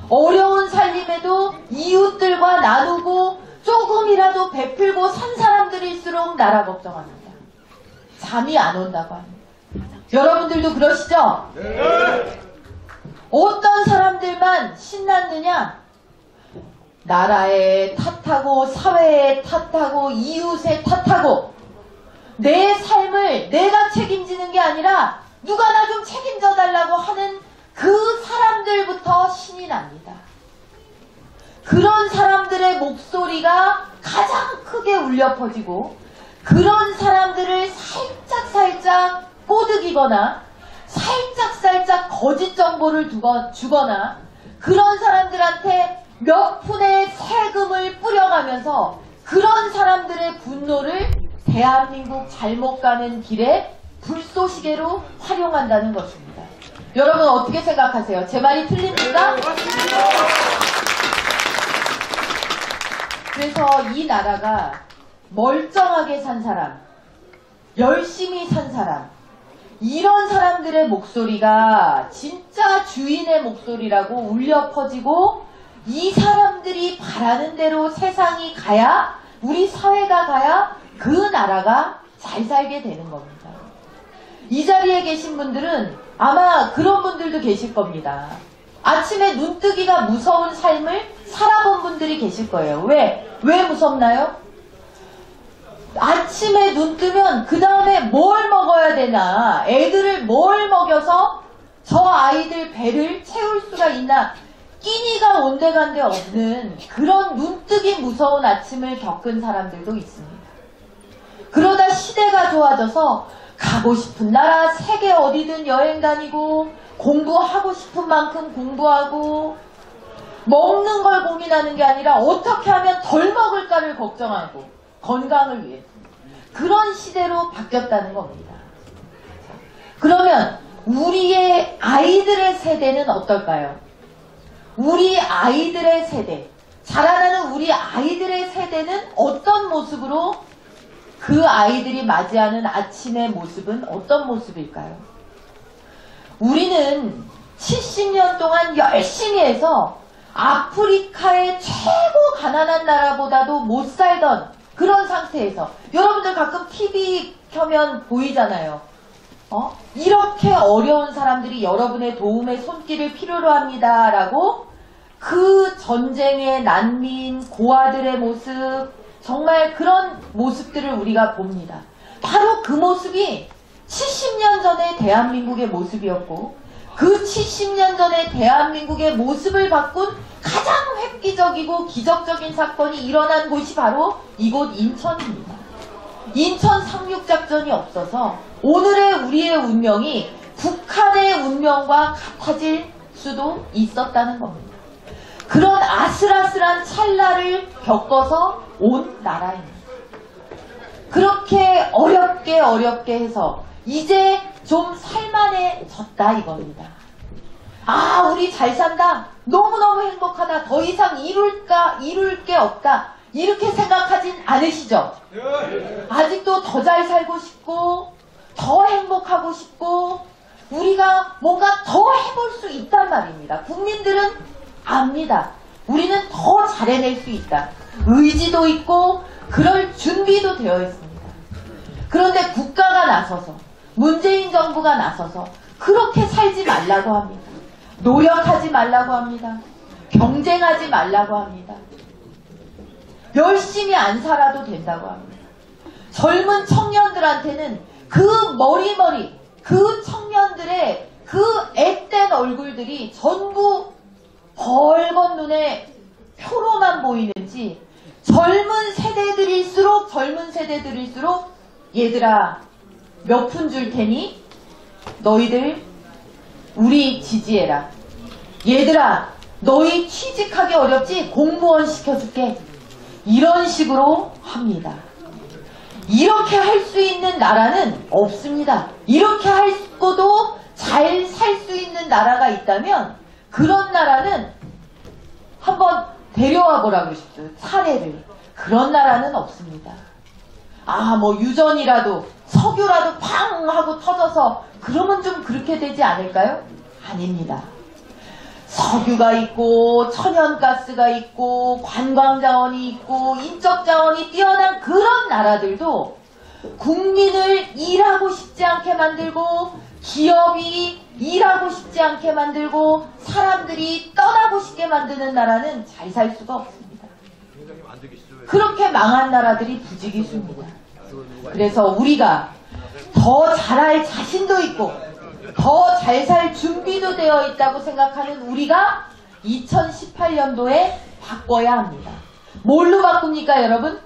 어려운 살림에도 이웃들과 나누고 조금이라도 베풀고 산 사람들일수록 나라 걱정합니다. 잠이 안 온다고 합니다. 여러분들도 그러시죠? 네. 어떤 사람들만 신났느냐? 나라에 탓하고 사회에 탓하고 이웃에 탓하고 내 삶을 내가 책임지는 게 아니라 누가 나 좀 책임져 달라고 하는 그 사람들부터 신이 납니다. 그런 사람들의 목소리가 가장 크게 울려 퍼지고 그런 사람들을 살짝살짝 꼬드기거나 살짝살짝 거짓 정보를 주거나 그런 사람들한테 몇 푼의 세금을 뿌려가면서 그런 사람들의 분노를 대한민국 잘못 가는 길에 불쏘시개로 활용한다는 것입니다. 여러분 어떻게 생각하세요? 제 말이 틀립니까? 그래서 이 나라가 멀쩡하게 산 사람, 열심히 산 사람, 이런 사람들의 목소리가 진짜 주인의 목소리라고 울려 퍼지고 이 사람들이 바라는 대로 세상이 가야, 우리 사회가 가야 그 나라가 잘 살게 되는 겁니다. 이 자리에 계신 분들은 아마 그런 분들도 계실 겁니다. 아침에 눈뜨기가 무서운 삶을 살아본 분들이 계실 거예요. 왜 무섭나요? 아침에 눈 뜨면 그 다음에 뭘 먹어야 되나, 애들을 뭘 먹여서 저 아이들 배를 채울 수가 있나, 끼니가 온데간데 없는 그런 눈뜨기 무서운 아침을 겪은 사람들도 있습니다. 그러다 시대가 좋아져서 가고 싶은 나라 세계 어디든 여행 다니고 공부하고 싶은 만큼 공부하고 먹는 걸 고민하는 게 아니라 어떻게 하면 덜 먹을까를 걱정하고 건강을 위해 그런 시대로 바뀌었다는 겁니다. 그러면 우리의 아이들의 세대는 어떨까요? 우리 아이들의 세대, 자라나는 우리 아이들의 세대는 어떤 모습으로 그 아이들이 맞이하는 아침의 모습은 어떤 모습일까요? 우리는 70년 동안 열심히 해서 아프리카의 최고 가난한 나라보다도 못 살던 그런 상태에서 여러분들 가끔 TV 켜면 보이잖아요. 이렇게 어려운 사람들이 여러분의 도움의 손길을 필요로 합니다. 라고 그 전쟁의 난민, 고아들의 모습, 정말 그런 모습들을 우리가 봅니다. 바로 그 모습이 70년 전의 대한민국의 모습이었고 그 70년 전의 대한민국의 모습을 바꾼 가장 획기적이고 기적적인 사건이 일어난 곳이 바로 이곳 인천입니다. 인천 상륙작전이 없어서 오늘의 우리의 운명이 북한의 운명과 같아질 수도 있었다는 겁니다. 그런 아슬아슬한 찰나를 겪어서 온 나라입니다. 그렇게 어렵게 해서 이제 좀 살만해졌다 이겁니다. 아, 우리 잘 산다. 너무너무 행복하다. 더 이상 이룰 게 없다. 이렇게 생각하진 않으시죠? 아직도 더 잘 살고 싶고 더 행복하고 싶고 우리가 뭔가 더 해볼 수 있단 말입니다. 국민들은 압니다. 우리는 더 잘해낼 수 있다. 의지도 있고 그럴 준비도 되어 있습니다. 그런데 국가가 나서서 문재인 정부가 나서서 그렇게 살지 말라고 합니다. 노력하지 말라고 합니다. 경쟁하지 말라고 합니다. 열심히 안 살아도 된다고 합니다. 젊은 청년들한테는 그 머리머리, 그 청년들의 그 앳된 얼굴들이 전부 벌건 눈에 표로만 보이는지 젊은 세대들일수록 얘들아 몇 푼 줄 테니 너희들 우리 지지해라. 얘들아 너희 취직하기 어렵지 공무원 시켜줄게. 이런 식으로 합니다. 이렇게 할 수 있는 나라는 없습니다. 이렇게 하고도 잘 살 수 있는 나라가 있다면 그런 나라는 한번 데려와 보라고 싶죠. 사례를. 그런 나라는 없습니다. 아, 뭐 유전이라도 석유라도 팡 하고 터져서 그러면 좀 그렇게 되지 않을까요? 아닙니다. 석유가 있고 천연가스가 있고 관광자원이 있고 인적자원이 뛰어난 그런 나라들도 국민을 일하고 싶지 않게 만들고 기업이 일하고 싶지 않게 만들고 사람들이 떠나고 싶게 만드는 나라는 잘 살 수가 없습니다. 그렇게 망한 나라들이 부지기수입니다. 그래서 우리가 더 잘할 자신도 있고 더 잘 살 준비도 되어 있다고 생각하는 우리가 2018년도에 바꿔야 합니다. 뭘로 바꿉니까, 여러분?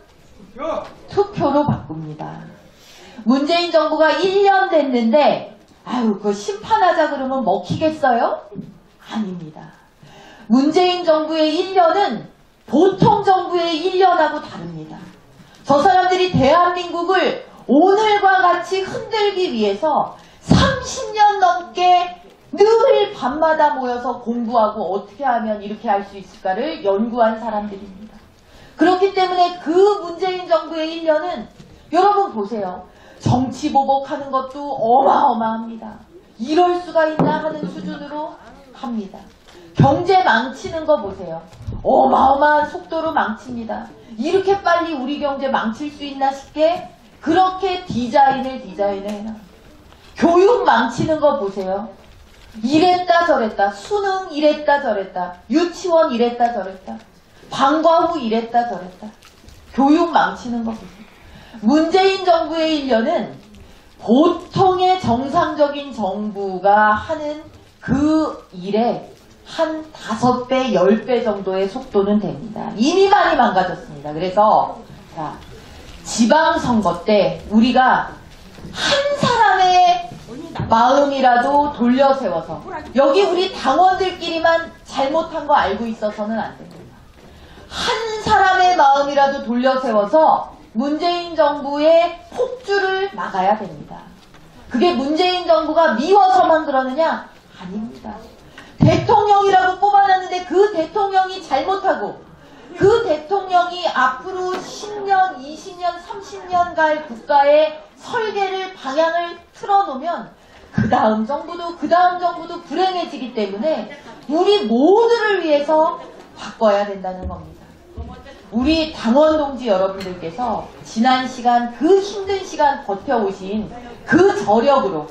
투표로 바꿉니다. 문재인 정부가 1년 됐는데 아유, 그거 심판하자 그러면 먹히겠어요? 아닙니다. 문재인 정부의 1년은 보통 정부의 1년하고 다릅니다. 저 사람들이 대한민국을 오늘과 같이 흔들기 위해서 30년 넘게 늘 밤마다 모여서 공부하고 어떻게 하면 이렇게 할 수 있을까를 연구한 사람들입니다. 그렇기 때문에 그 문재인 정부의 1년은 여러분 보세요. 정치 보복하는 것도 어마어마합니다. 이럴 수가 있나 하는 수준으로 합니다. 경제 망치는 거 보세요. 어마어마한 속도로 망칩니다. 이렇게 빨리 우리 경제 망칠 수 있나 싶게 그렇게 디자인을 해놔. 교육 망치는 거 보세요. 이랬다 저랬다. 수능 이랬다 저랬다. 유치원 이랬다 저랬다. 방과 후 이랬다 저랬다. 교육 망치는 거 보세요. 문재인 정부의 1년은 보통의 정상적인 정부가 하는 그 일에 한 5배, 10배 정도의 속도는 됩니다. 이미 많이 망가졌습니다. 그래서 자, 지방선거 때 우리가 한 사람의 마음이라도 돌려세워서 여기 우리 당원들끼리만 잘못한 거 알고 있어서는 안 됩니다. 한 사람의 마음이라도 돌려세워서 문재인 정부의 폭주를 막아야 됩니다. 그게 문재인 정부가 미워서만 그러느냐? 아닙니다. 대통령이라고 뽑아놨는데 그 대통령이 잘못하고 그 대통령이 앞으로 10년, 20년, 30년 갈 국가의 설계를 방향을 틀어놓으면 그 다음 정부도 불행해지기 때문에 우리 모두를 위해서 바꿔야 된다는 겁니다. 우리 당원 동지 여러분들께서 지난 시간 그 힘든 시간 버텨오신 그 저력으로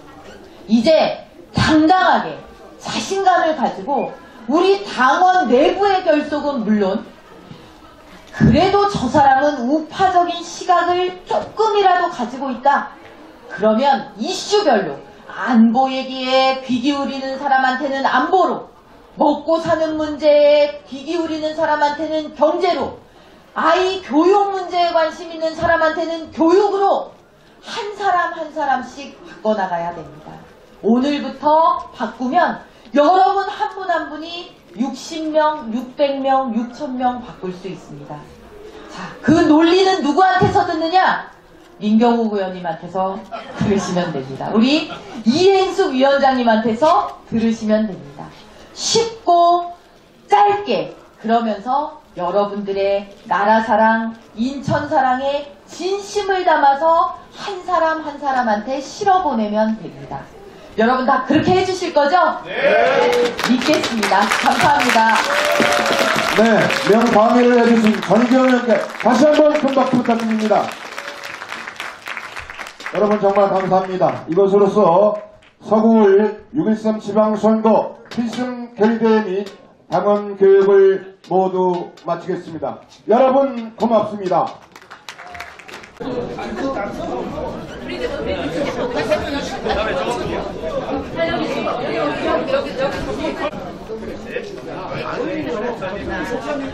이제 당당하게 자신감을 가지고 우리 당원 내부의 결속은 물론 그래도 저 사람은 우파적인 시각을 조금이라도 가지고 있다. 그러면 이슈별로 안보 얘기에 귀 기울이는 사람한테는 안보로, 먹고 사는 문제에 귀 기울이는 사람한테는 경제로, 아이 교육 문제에 관심 있는 사람한테는 교육으로 한 사람 한 사람씩 바꿔나가야 됩니다. 오늘부터 바꾸면 여러분 한 분 한 분이 60명, 600명, 6,000명 바꿀 수 있습니다. 자, 그 논리는 누구한테서 듣느냐? 민경욱 의원님한테서 들으시면 됩니다. 우리 이행숙 위원장님한테서 들으시면 됩니다. 쉽고 짧게 그러면서 여러분들의 나라 사랑, 인천 사랑에 진심을 담아서 한 사람 한 사람한테 실어보내면 됩니다. 여러분 다 그렇게 해주실 거죠? 네. 믿겠습니다. 감사합니다. 네, 명방위를 해주신 전기현 의원께 다시 한번 큰 박수 부탁드립니다. 여러분 정말 감사합니다. 이것으로서 서구울 6.13 지방선거 필승 결의대회 및 당원 교육을 모두 마치겠습니다. 여러분 고맙습니다. 여기